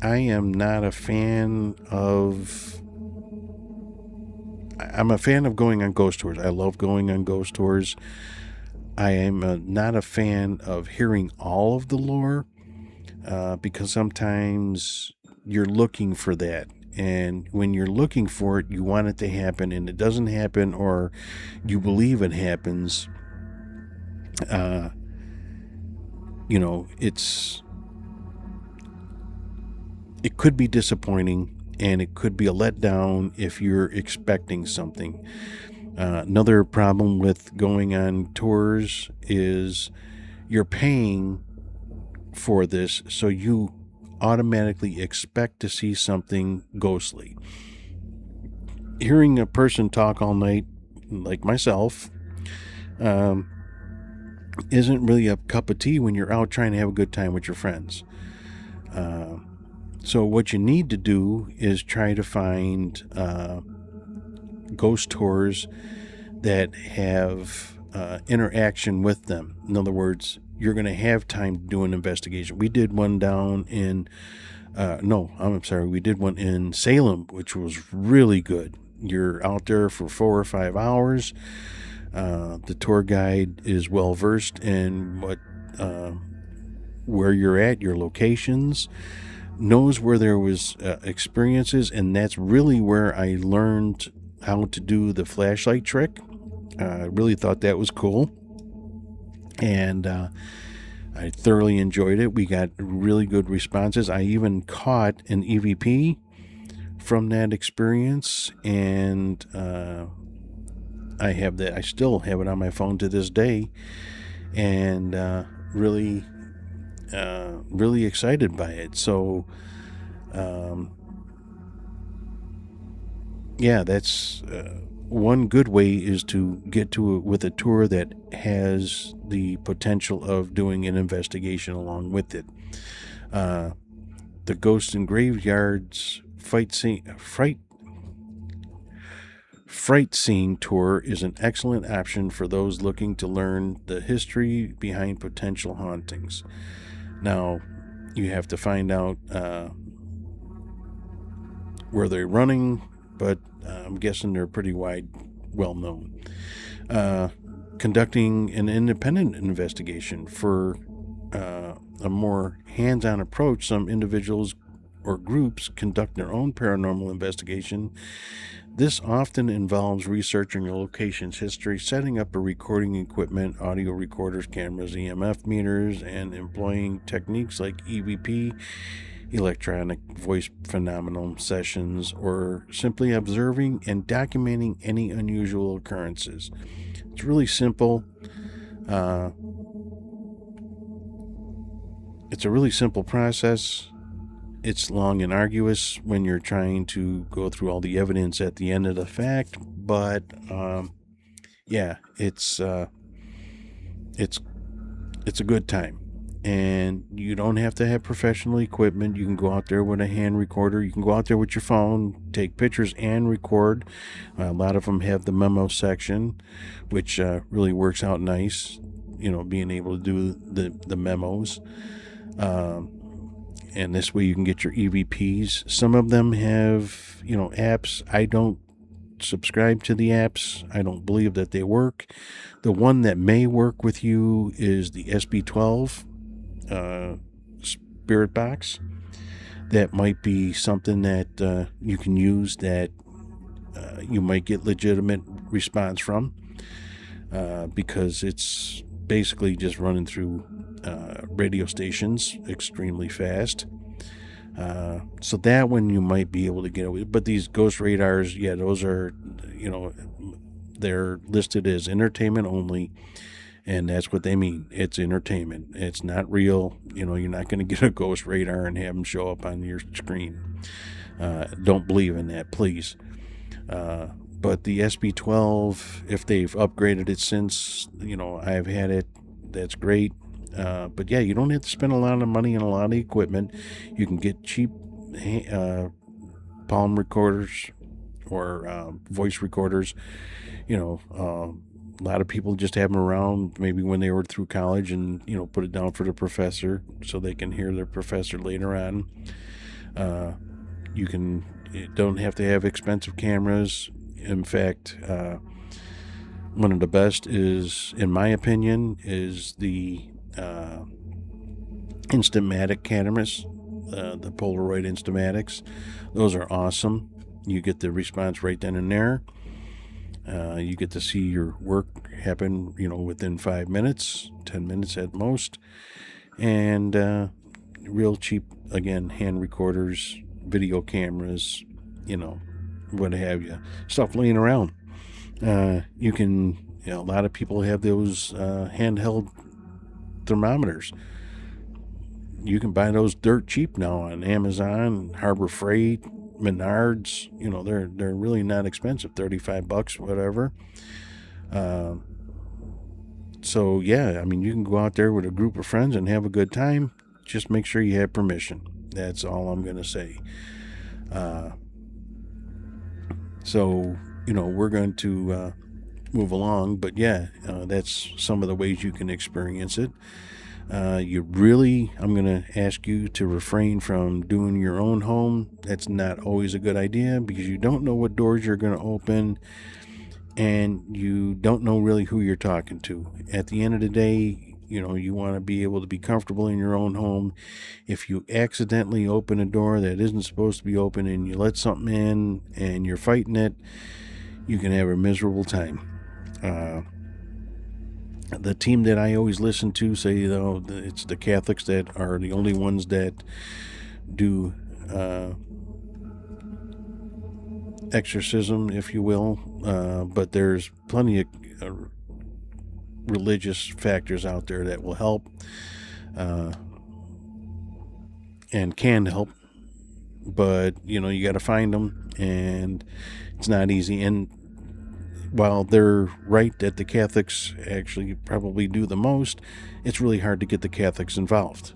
[SPEAKER 1] am not a fan of... I'm a fan of going on ghost tours. I love going on ghost tours. I am not a fan of hearing all of the lore, because sometimes you're looking for that. And when you're looking for it, you want it to happen, and it doesn't happen, or you believe it happens. It could be disappointing, and it could be a letdown if you're expecting something. Another problem with going on tours is you're paying for this, so you automatically expect to see something ghostly. Hearing a person talk all night, like myself, isn't really a cup of tea when you're out trying to have a good time with your friends. So what you need to do is try to find ghost tours that have interaction with them. In other words, you're going to have time to do an investigation. We did one down in, we did one in Salem, which was really good. You're out there for 4 or 5 hours. The tour guide is well versed in where you're at, your locations, knows where there was experiences, and that's really where I learned how to do the flashlight trick. I really thought that was cool, and I thoroughly enjoyed it. We got really good responses. I even caught an EVP from that experience, and I have that. I still have it on my phone to this day, and really excited by it. So, that's one good way is to get to it with a tour that has the potential of doing an investigation along with it. The Ghosts and Graveyards Fright Scene Tour is an excellent option for those looking to learn the history behind potential hauntings. Now, you have to find out where they're running, but I'm guessing they're pretty well known. Conducting an independent investigation for a more hands-on approach. Some individuals or groups conduct their own paranormal investigation. This often involves researching a location's history, setting up a recording equipment, audio recorders, cameras, EMF meters, and employing techniques like EVP, electronic voice phenomenon sessions, or simply observing and documenting any unusual occurrences. It's really simple. It's a really simple process. It's long and arduous when you're trying to go through all the evidence at the end of the fact, but it's a good time. And you don't have to have professional equipment. You can go out there with a hand recorder. You can go out there with your phone, take pictures and record. A lot of them have the memo section, which really works out nice, being able to do the memos. And this way you can get your EVPs. Some of them have, apps. I don't subscribe to the apps. I don't believe that they work. The one that may work with you is the SB12 Spirit Box. That might be something that you can use that you might get legitimate response from, because it's basically just running through radio stations extremely fast. So that one you might be able to get away. But these ghost radars, yeah, those are, they're listed as entertainment only. And that's what they mean. It's entertainment. It's not real. You're not going to get a ghost radar and have them show up on your screen. Don't believe in that, please. But the SB12, if they've upgraded it since, I've had it, that's great. But yeah, you don't have to spend a lot of money on a lot of equipment. You can get cheap palm recorders or voice recorders. A lot of people just have them around maybe when they were through college and, put it down for the professor so they can hear their professor later on. You don't have to have expensive cameras. In fact, one of the best is, in my opinion, is the Instamatic cameras, the Polaroid Instamatics. Those are awesome. You get the response right then and there. You get to see your work happen, within 5 minutes, 10 minutes at most. And real cheap, again, hand recorders, video cameras, what have you. Stuff laying around. You can, a lot of people have those handheld thermometers. You can buy those dirt cheap now on Amazon, Harbor Freight, Menards. They're really not expensive, $35, whatever. So yeah, you can go out there with a group of friends and have a good time. Just make sure you have permission. That's all I'm going to say. So we're going to move along, but yeah, that's some of the ways you can experience it. I'm going to ask you to refrain from doing your own home. That's not always a good idea because you don't know what doors you're going to open and you don't know really who you're talking to. At the end of the day, you want to be able to be comfortable in your own home. If you accidentally open a door that isn't supposed to be open and you let something in and you're fighting it, you can have a miserable time. The team that I always listen to say, though, it's the Catholics that are the only ones that do exorcism, if you will. But there's plenty of religious factors out there that will help and can help. But, you got to find them, and it's not easy. And while they're right that the Catholics actually probably do the most, it's really hard to get the Catholics involved,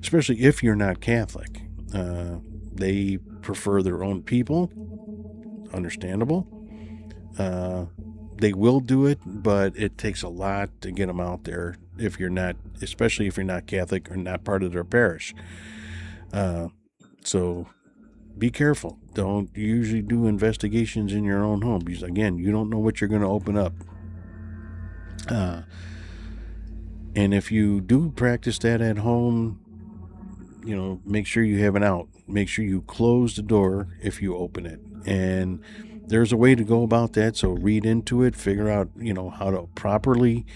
[SPEAKER 1] especially if you're not Catholic. They prefer their own people, understandable. They will do it, but it takes a lot to get them out there especially if you're not Catholic or not part of their parish. So be careful. Don't usually do investigations in your own home because, again, you don't know what you're going to open up. And if you do practice that at home, make sure you have an out. Make sure you close the door if you open it. And there's a way to go about that. So read into it, figure out, how to properly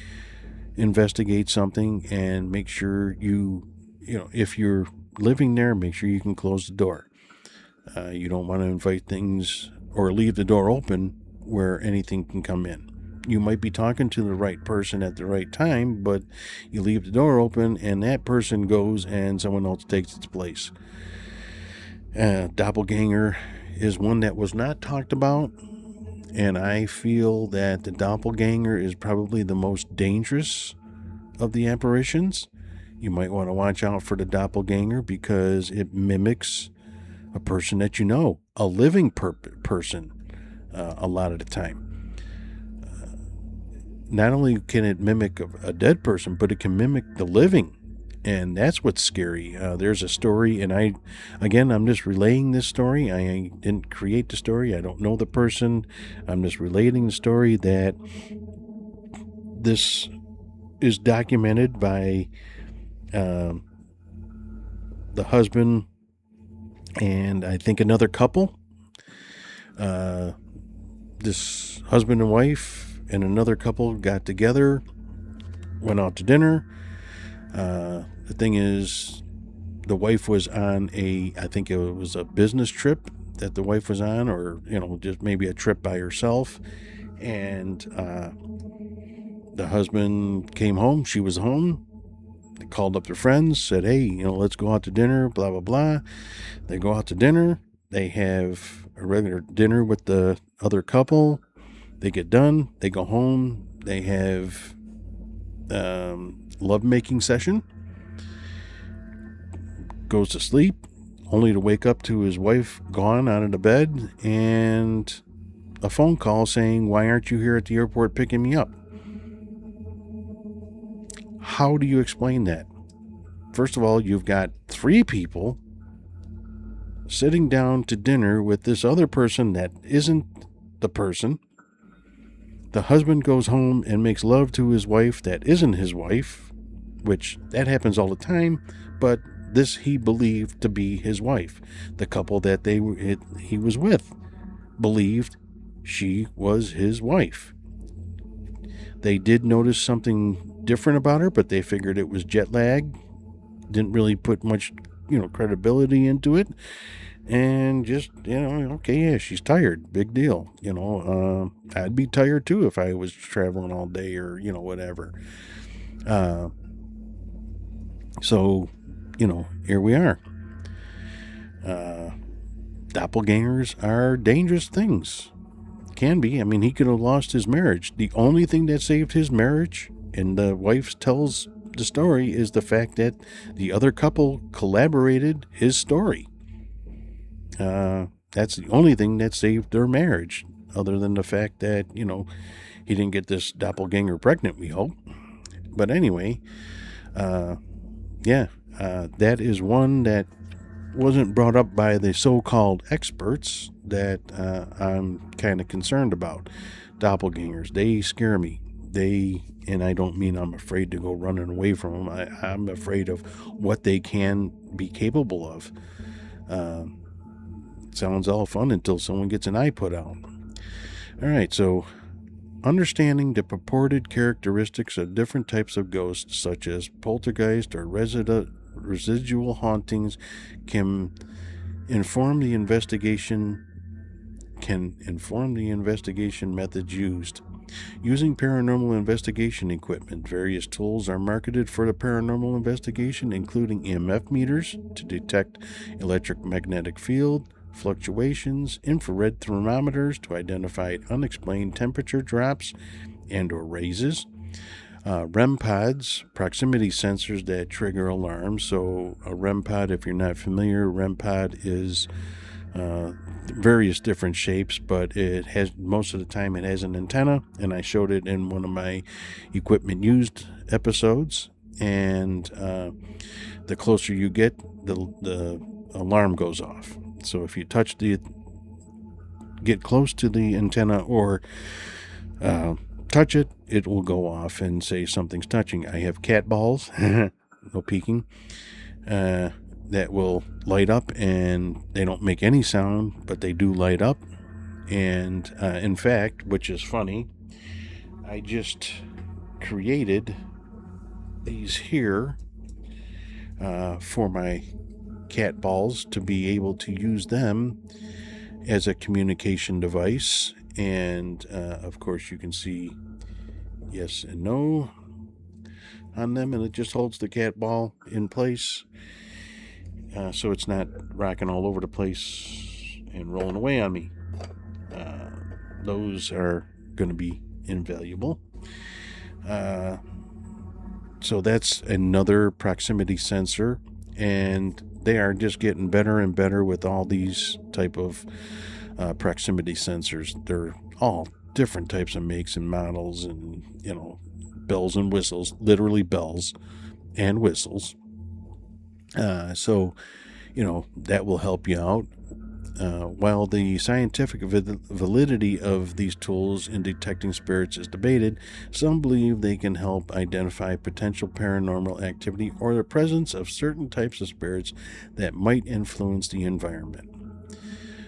[SPEAKER 1] investigate something, and make sure if you're living there, make sure you can close the door. You don't want to invite things or leave the door open where anything can come in. You might be talking to the right person at the right time, but you leave the door open and that person goes and someone else takes its place. Doppelganger is one that was not talked about, and I feel that the doppelganger is probably the most dangerous of the apparitions, you might want to watch out for the doppelganger because it mimics a person that you know, a living person, a lot of the time. Not only can it mimic a dead person, but it can mimic the living. And that's what's scary. There's a story, and I'm just relaying this story. I didn't create the story. I don't know the person. I'm just relating the story that this is documented by the husband and I think another couple. This husband and wife and another couple got together, went out to dinner. The thing is, the wife was on I think it was a business trip that the wife was on, or, just maybe a trip by herself. And the husband came home. She was home. They called up their friends, said, hey, let's go out to dinner, blah, blah, blah. They go out to dinner. They have a regular dinner with the other couple. They get done. They go home. They have lovemaking session. Goes to sleep, only to wake up to his wife gone out of the bed and a phone call saying, why aren't you here at the airport picking me up? How do you explain that? First of all, you've got 3 people sitting down to dinner with this other person that isn't the person. The husband goes home and makes love to his wife that isn't his wife, which that happens all the time, but this he believed to be his wife. The couple that he was with believed she was his wife. They did notice something different about her, but they figured it was jet lag. Didn't really put much, credibility into it. And just, okay, yeah, she's tired. Big deal. I'd be tired too if I was traveling all day or, whatever. So, here we are. Doppelgangers are dangerous things. Can be. I mean, he could have lost his marriage. The only thing that saved his marriage, and the wife tells the story, is the fact that the other couple collaborated his story. That's the only thing that saved their marriage, other than the fact that, he didn't get this doppelganger pregnant, we hope. But anyway, that is one that wasn't brought up by the so-called experts that I'm kind of concerned about. Doppelgangers, they scare me. And I don't mean I'm afraid to go running away from them. I'm afraid of what they can be capable of. Sounds all fun until someone gets an eye put out. All right, so understanding the purported characteristics of different types of ghosts, such as poltergeist or residual hauntings, can inform the investigation methods used. Using paranormal investigation equipment, various tools are marketed for the paranormal investigation, including EMF meters to detect electromagnetic field fluctuations, infrared thermometers to identify unexplained temperature drops and or raises, REM pods, proximity sensors that trigger alarms. So a REM pod, if you're not familiar, REM pod is various different shapes, but it has, most of the time, it has an antenna, and I showed it in one of my equipment used episodes. And the closer you get, the alarm goes off. So if you get close to the antenna or touch it, it will go off and say something's touching. I have cat balls, no peeking, that will light up, and they don't make any sound, but they do light up. And in fact, which is funny, I just created these here for my cat balls to be able to use them as a communication device. And of course you can see yes and no on them, and it just holds the cat ball in place, so it's not rocking all over the place and rolling away on me. Those are going to be invaluable. So that's another proximity sensor, and they are just getting better and better with all these type of proximity sensors. They're all different types of makes and models, and bells and whistles, literally bells and whistles. So that will help you out. While the scientific validity of these tools in detecting spirits is debated, some believe they can help identify potential paranormal activity or the presence of certain types of spirits that might influence the environment.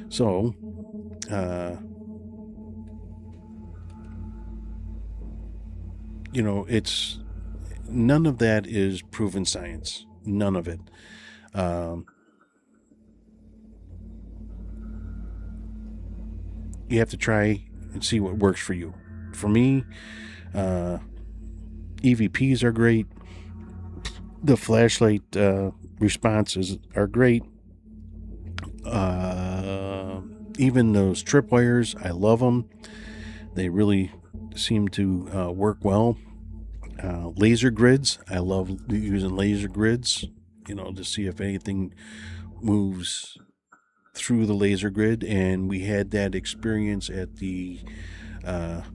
[SPEAKER 1] So, it's none of that is proven science. None of it. You have to try and see what works for you. For me, EVPs are great. The flashlight responses are great. Even those tripwires, I love them. They really seem to work well. Laser grids, I love using laser grids, to see if anything moves through the laser grid. And we had that experience at the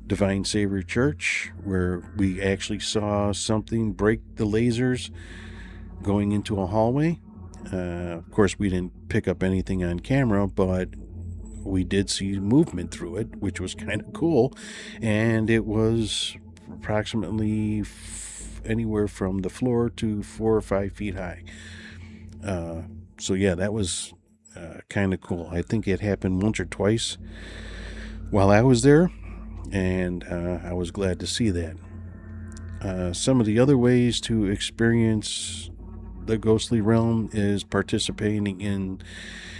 [SPEAKER 1] Divine Savior Church, where we actually saw something break the lasers going into a hallway. Of course, we didn't pick up anything on camera, but we did see movement through it, which was kind of cool. And it was approximately anywhere from the floor to 4 or 5 feet high. So yeah, that was kind of cool. I think it happened once or twice while I was there, and I was glad to see that. Some of the other ways to experience the ghostly realm is participating in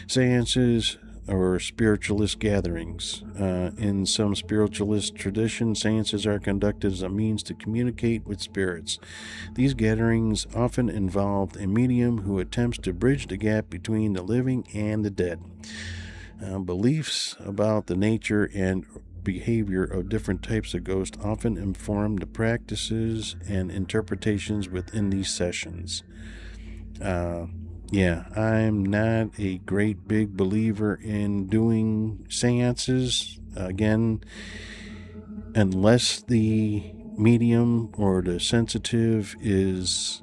[SPEAKER 1] seances or spiritualist gatherings. In some spiritualist traditions, seances are conducted as a means to communicate with spirits. These gatherings often involve a medium who attempts to bridge the gap between the living and the dead. Beliefs about the nature and behavior of different types of ghosts often inform the practices and interpretations within these sessions. Yeah, I'm not a great big believer in doing seances. Again, unless the medium or the sensitive is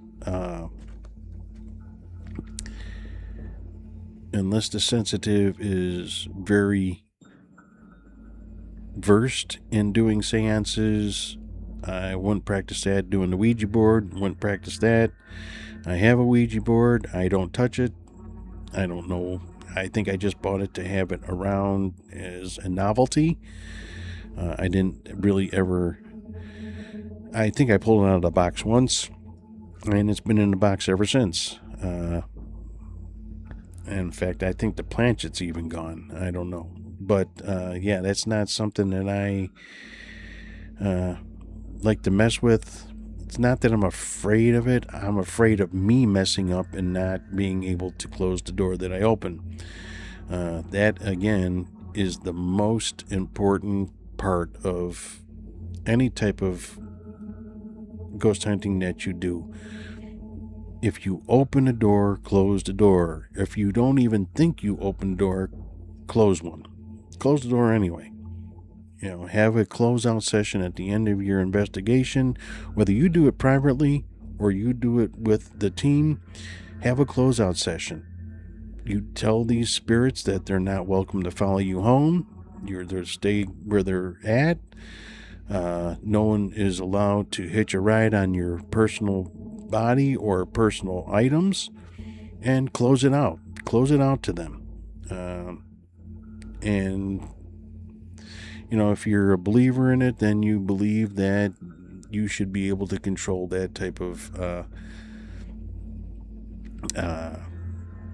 [SPEAKER 1] very versed in doing seances, I wouldn't practice that. Doing the Ouija board, wouldn't practice that. I have a Ouija board. I don't touch it. I don't know. I think I just bought it to have it around as a novelty. I didn't really ever. I think I pulled it out of the box once, and it's been in the box ever since. In fact, I think the planchet's even gone. I don't know. But yeah, that's not something that I like to mess with. It's not that I'm afraid of it. I'm afraid of me messing up and not being able to close the door that I open. That, again, is the most important part of any type of ghost hunting that you do. If you open a door, close the door. If you don't even think you open the door, close one. Close the door anyway. Have a closeout session at the end of your investigation. Whether you do it privately or you do it with the team, have a closeout session. You tell these spirits that they're not welcome to follow you home. They're stay where they're at. No one is allowed to hitch a ride on your personal body or personal items, and close it out. Close it out to them. And if you're a believer in it, then you believe that you should be able to control that type of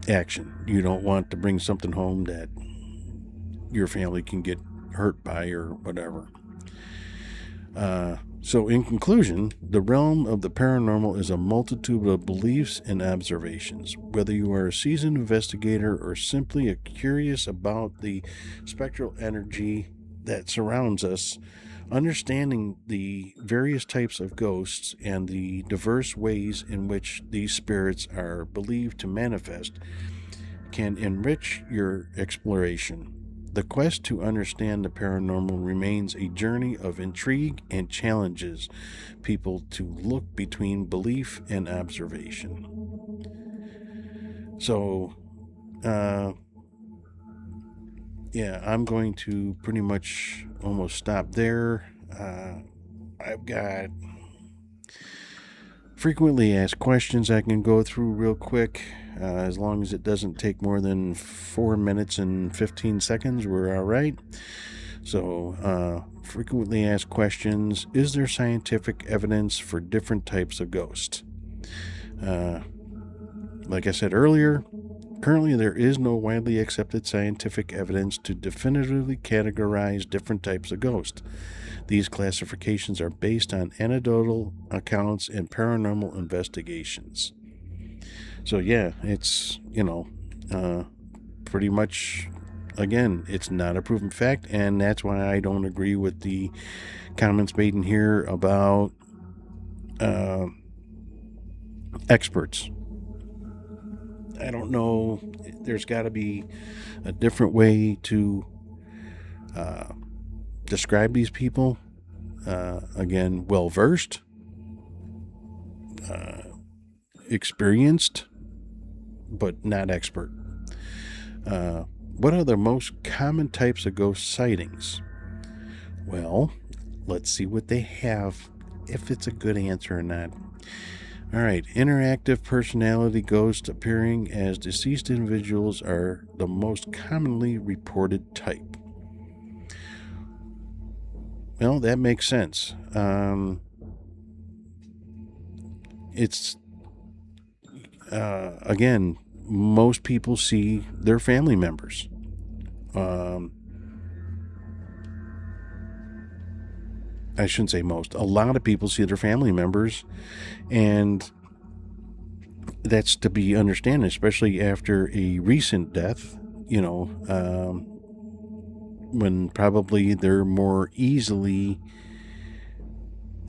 [SPEAKER 1] action. You don't want to bring something home that your family can get hurt by or whatever. So in conclusion, the realm of the paranormal is a multitude of beliefs and observations. Whether you are a seasoned investigator or simply curious about the spectral energy that surrounds us, Understanding the various types of ghosts and the diverse ways in which these spirits are believed to manifest can enrich your exploration. The quest to understand the paranormal remains a journey of intrigue and challenges people to look between belief and observation. So, yeah, I'm going to pretty much almost stop there. I've got frequently asked questions I can go through real quick. As long as it doesn't take more than 4 minutes and 15 seconds, we're all right. So, frequently asked questions: is there scientific evidence for different types of ghosts? Like I said earlier, currently there is no widely accepted scientific evidence to definitively categorize different types of ghosts. These classifications are based on anecdotal accounts and paranormal investigations. So yeah, it's, pretty much, again, it's not a proven fact, and that's why I don't agree with the comments made in here about experts. I don't know. There's got to be a different way to describe these people. Again, well versed, experienced, but not expert. What are the most common types of ghost sightings? Well, let's see what they have, if it's a good answer or not. All right, interactive personality ghosts appearing as deceased individuals are the most commonly reported type. Well, that makes sense. It's, again, most people see their family members. I shouldn't say most. A lot of people see their family members, and that's to be understood, especially after a recent death, when probably they're more easily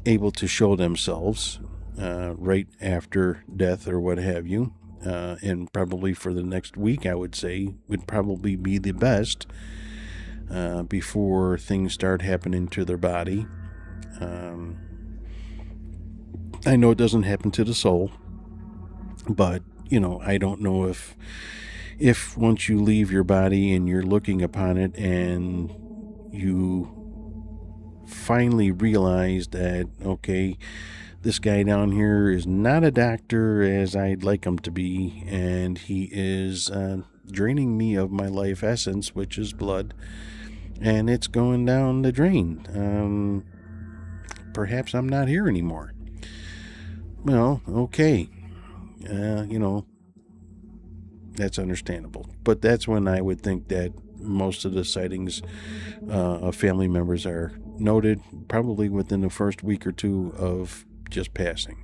[SPEAKER 1] able to show themselves right after death or what have you. And probably for the next week, I would say, would probably be the best before things start happening to their body. I know it doesn't happen to the soul, but, I don't know if once you leave your body and you're looking upon it and you finally realize that, okay, this guy down here is not a doctor as I'd like him to be, and he is draining me of my life essence, which is blood, and it's going down the drain. Perhaps I'm not here anymore. Well, okay. That's understandable. But that's when I would think that most of the sightings of family members are noted, probably within the first week or two of just passing.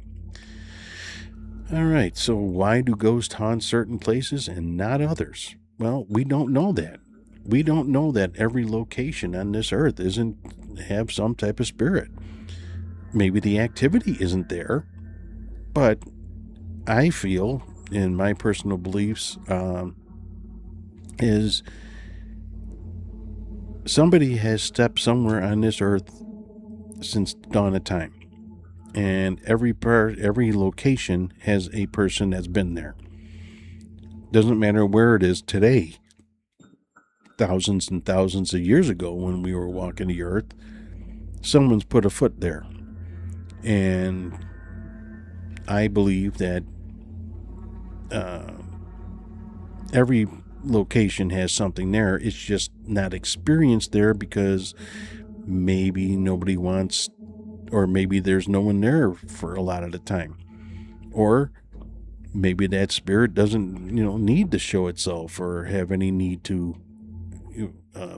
[SPEAKER 1] All right, so why do ghosts haunt certain places and not others? Well, we don't know that. We don't know that every location on this earth isn't have some type of spirit. Maybe the activity isn't there, but I feel, in my personal beliefs, is somebody has stepped somewhere on this earth since dawn of time, and every location has a person that's been there. Doesn't matter where it is today. Thousands and thousands of years ago, when we were walking the earth, someone's put a foot there, and I believe that every location has something there. It's just not experienced there because maybe nobody wants, or maybe there's no one there for a lot of the time, or maybe that spirit doesn't need to show itself or have any need to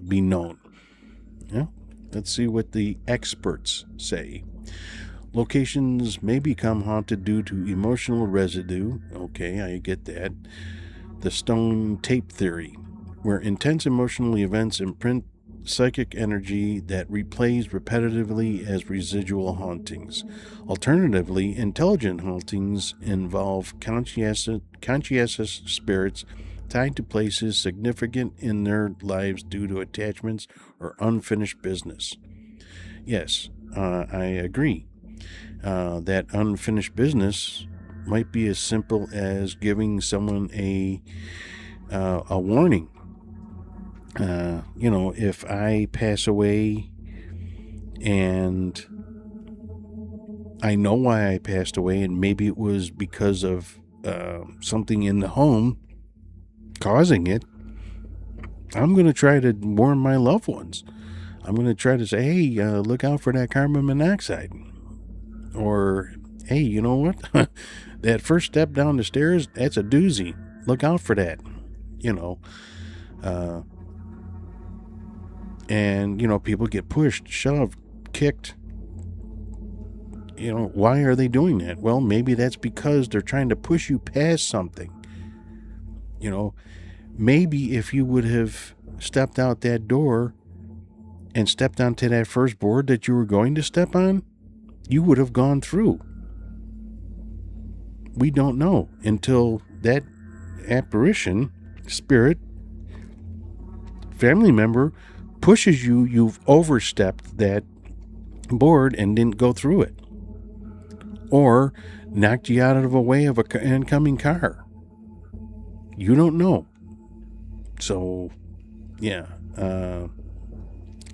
[SPEAKER 1] be known. Yeah, let's see what the experts say. Locations may become haunted due to emotional residue. Okay, I get that. The stone tape theory, where intense emotional events imprint psychic energy that replays repetitively as residual hauntings. Alternatively, intelligent hauntings involve conscientious spirits tied to places significant in their lives due to attachments or unfinished business. Yes, I agree. That unfinished business might be as simple as giving someone a warning. If I pass away and I know why I passed away, and maybe it was because of something in the home causing it, I'm going to try to warn my loved ones. I'm going to try to say, hey, look out for that carbon monoxide. Or, hey, you know what? That first step down the stairs, that's a doozy. Look out for that. And people get pushed, shoved, kicked. Why are they doing that? Well, maybe that's because they're trying to push you past something. Maybe if you would have stepped out that door and stepped onto that first board that you were going to step on, you would have gone through. We don't know until that apparition, spirit, family member pushes you, you've overstepped that board and didn't go through it. Or knocked you out of the way of an incoming car. You don't know. So, yeah, a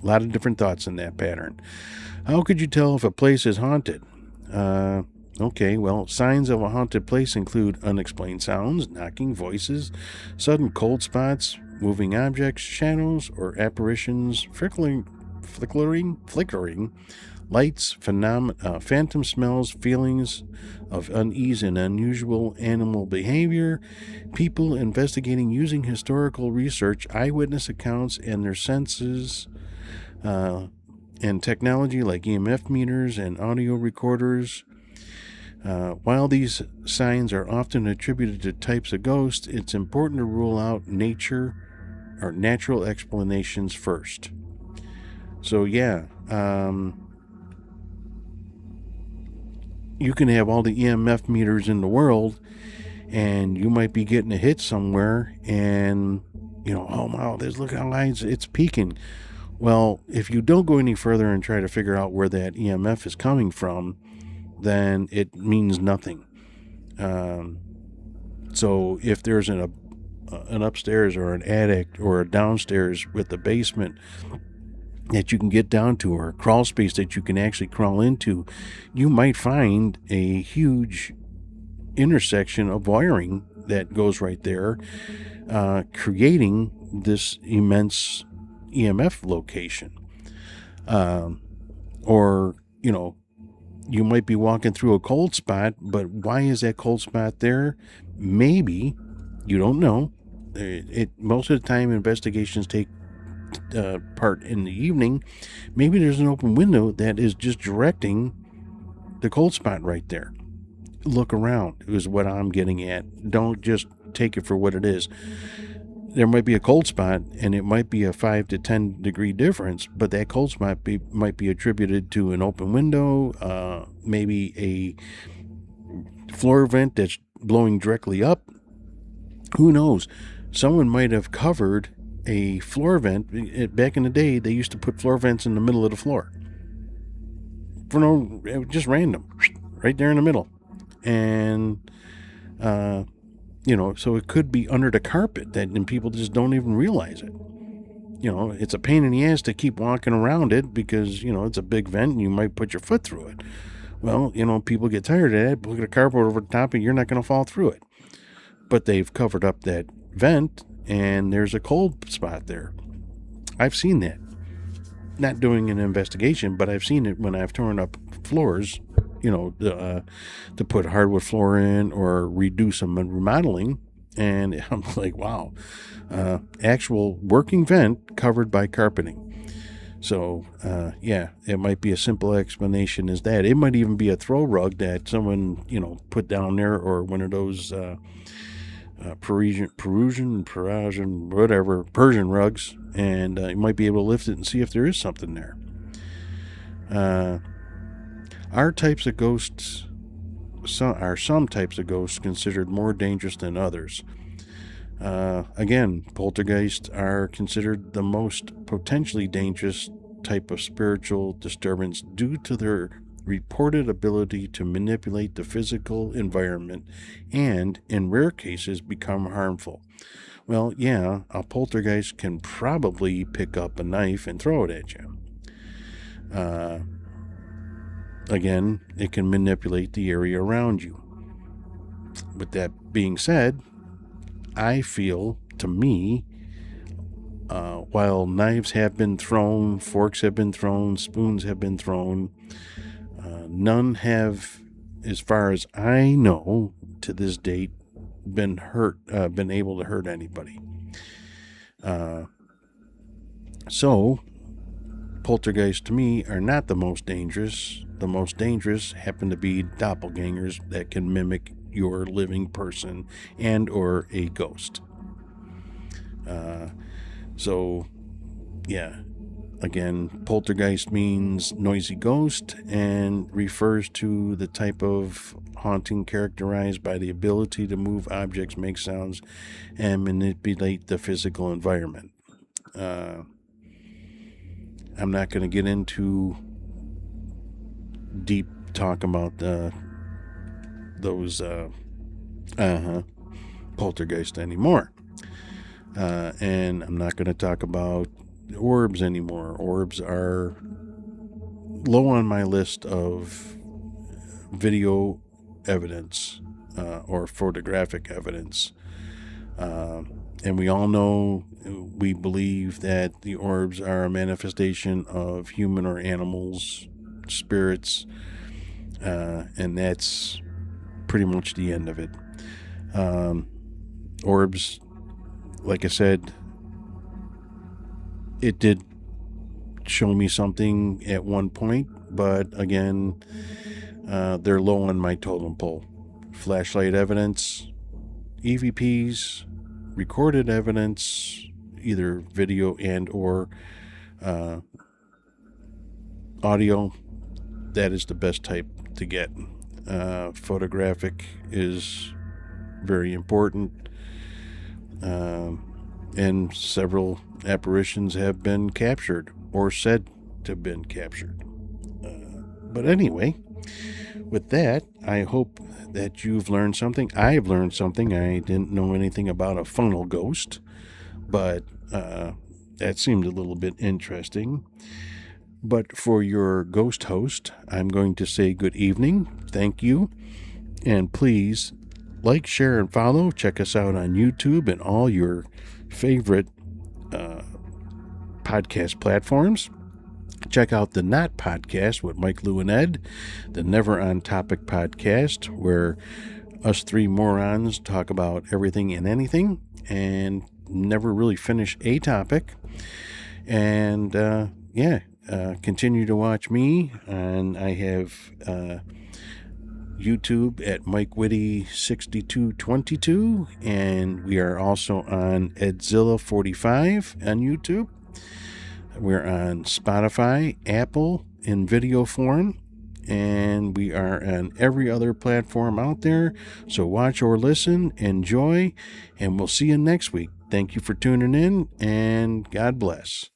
[SPEAKER 1] lot of different thoughts in that pattern. How could you tell if a place is haunted? Okay, well, signs of a haunted place include unexplained sounds, knocking, voices, sudden cold spots, moving objects, shadows, or apparitions, flickering lights, phantom smells, feelings of unease and unusual animal behavior, people investigating using historical research, eyewitness accounts, and their senses, and technology like EMF meters and audio recorders. While these signs are often attributed to types of ghosts, it's important to rule out nature or natural explanations first. So yeah, you can have all the EMF meters in the world, and you might be getting a hit somewhere, and oh wow, look how high it's peaking. Well, if you don't go any further and try to figure out where that EMF is coming from, then it means nothing. So if there's an upstairs or an attic or a downstairs with the basement that you can get down to, or a crawl space that you can actually crawl into, you might find a huge intersection of wiring that goes right there, creating this immense EMF location. Or, you might be walking through a cold spot, but why is that cold spot there? Maybe, you don't know. Most of the time, investigations take part in the evening. Maybe there's an open window that is just directing the cold spot right there. Look around is what I'm getting at. Don't just take it for what it is. There might be a cold spot, and it might be a 5 to 10 degree difference, but that cold spot might be attributed to an open window, maybe a floor vent that's blowing directly up. Who knows? Someone might have covered a floor vent. Back in the day, they used to put floor vents in the middle of the floor. Just random, right there in the middle. And, so it could be under the carpet and people just don't even realize it. It's a pain in the ass to keep walking around it because, it's a big vent and you might put your foot through it. Well, people get tired of that. Look at a carpet over the top and you're not going to fall through it. But they've covered up that vent and there's a cold spot there. I've seen that. Not doing an investigation, but I've seen it when I've torn up floors, to put hardwood floor in or redo some remodeling. And I'm like, wow, actual working vent covered by carpeting. So, it might be a simple explanation as that. It might even be a throw rug that someone, put down there, or one of those Persian, whatever, Persian rugs, and you might be able to lift it and see if there is something there. Are some types of ghosts considered more dangerous than others? Again, poltergeists are considered the most potentially dangerous type of spiritual disturbance due to their reported ability to manipulate the physical environment and, in rare cases, become harmful. Well, yeah, a poltergeist can probably pick up a knife and throw it at you. Again, it can manipulate the area around you. With that being said, I feel, to me, while knives have been thrown, forks have been thrown, spoons have been thrown, none have, as far as I know, to this date, been able to hurt anybody. So, poltergeists to me are not the most dangerous. The most dangerous happen to be doppelgangers that can mimic your living person and or a ghost. So, yeah. Again, poltergeist means noisy ghost and refers to the type of haunting characterized by the ability to move objects, make sounds, and manipulate the physical environment. I'm not going to get into deep talk about those poltergeist anymore. And I'm not going to talk about orbs anymore. Orbs are low on my list of video evidence or photographic evidence. And we all know, we believe that the orbs are a manifestation of human or animals, spirits, and that's pretty much the end of it. Orbs, like I said, it did show me something at one point, but again, they're low on my totem pole. Flashlight evidence, EVPs, recorded evidence, either video and or audio, that is the best type to get. Photographic is very important, and several apparitions have been captured or said to have been captured. But anyway, with that, I hope that you've learned something. I've learned something. I didn't know anything about a funnel ghost, but that seemed a little bit interesting. But for your ghost host, I'm going to say good evening, thank you, and please like, share, and follow. Check us out on YouTube and all your favorite podcast platforms. Check out the Not Podcast with Mike, Lou, and Ed, the Never On Topic podcast, where us three morons talk about everything and anything and never really finish a topic. And continue to watch me, and I have YouTube at Mike Whitty 6222, and we are also on Edzilla 45 on YouTube. We're on Spotify, Apple in video form, and we are on every other platform out there. So watch or listen, enjoy, and we'll see you next week. Thank you for tuning in, and God bless.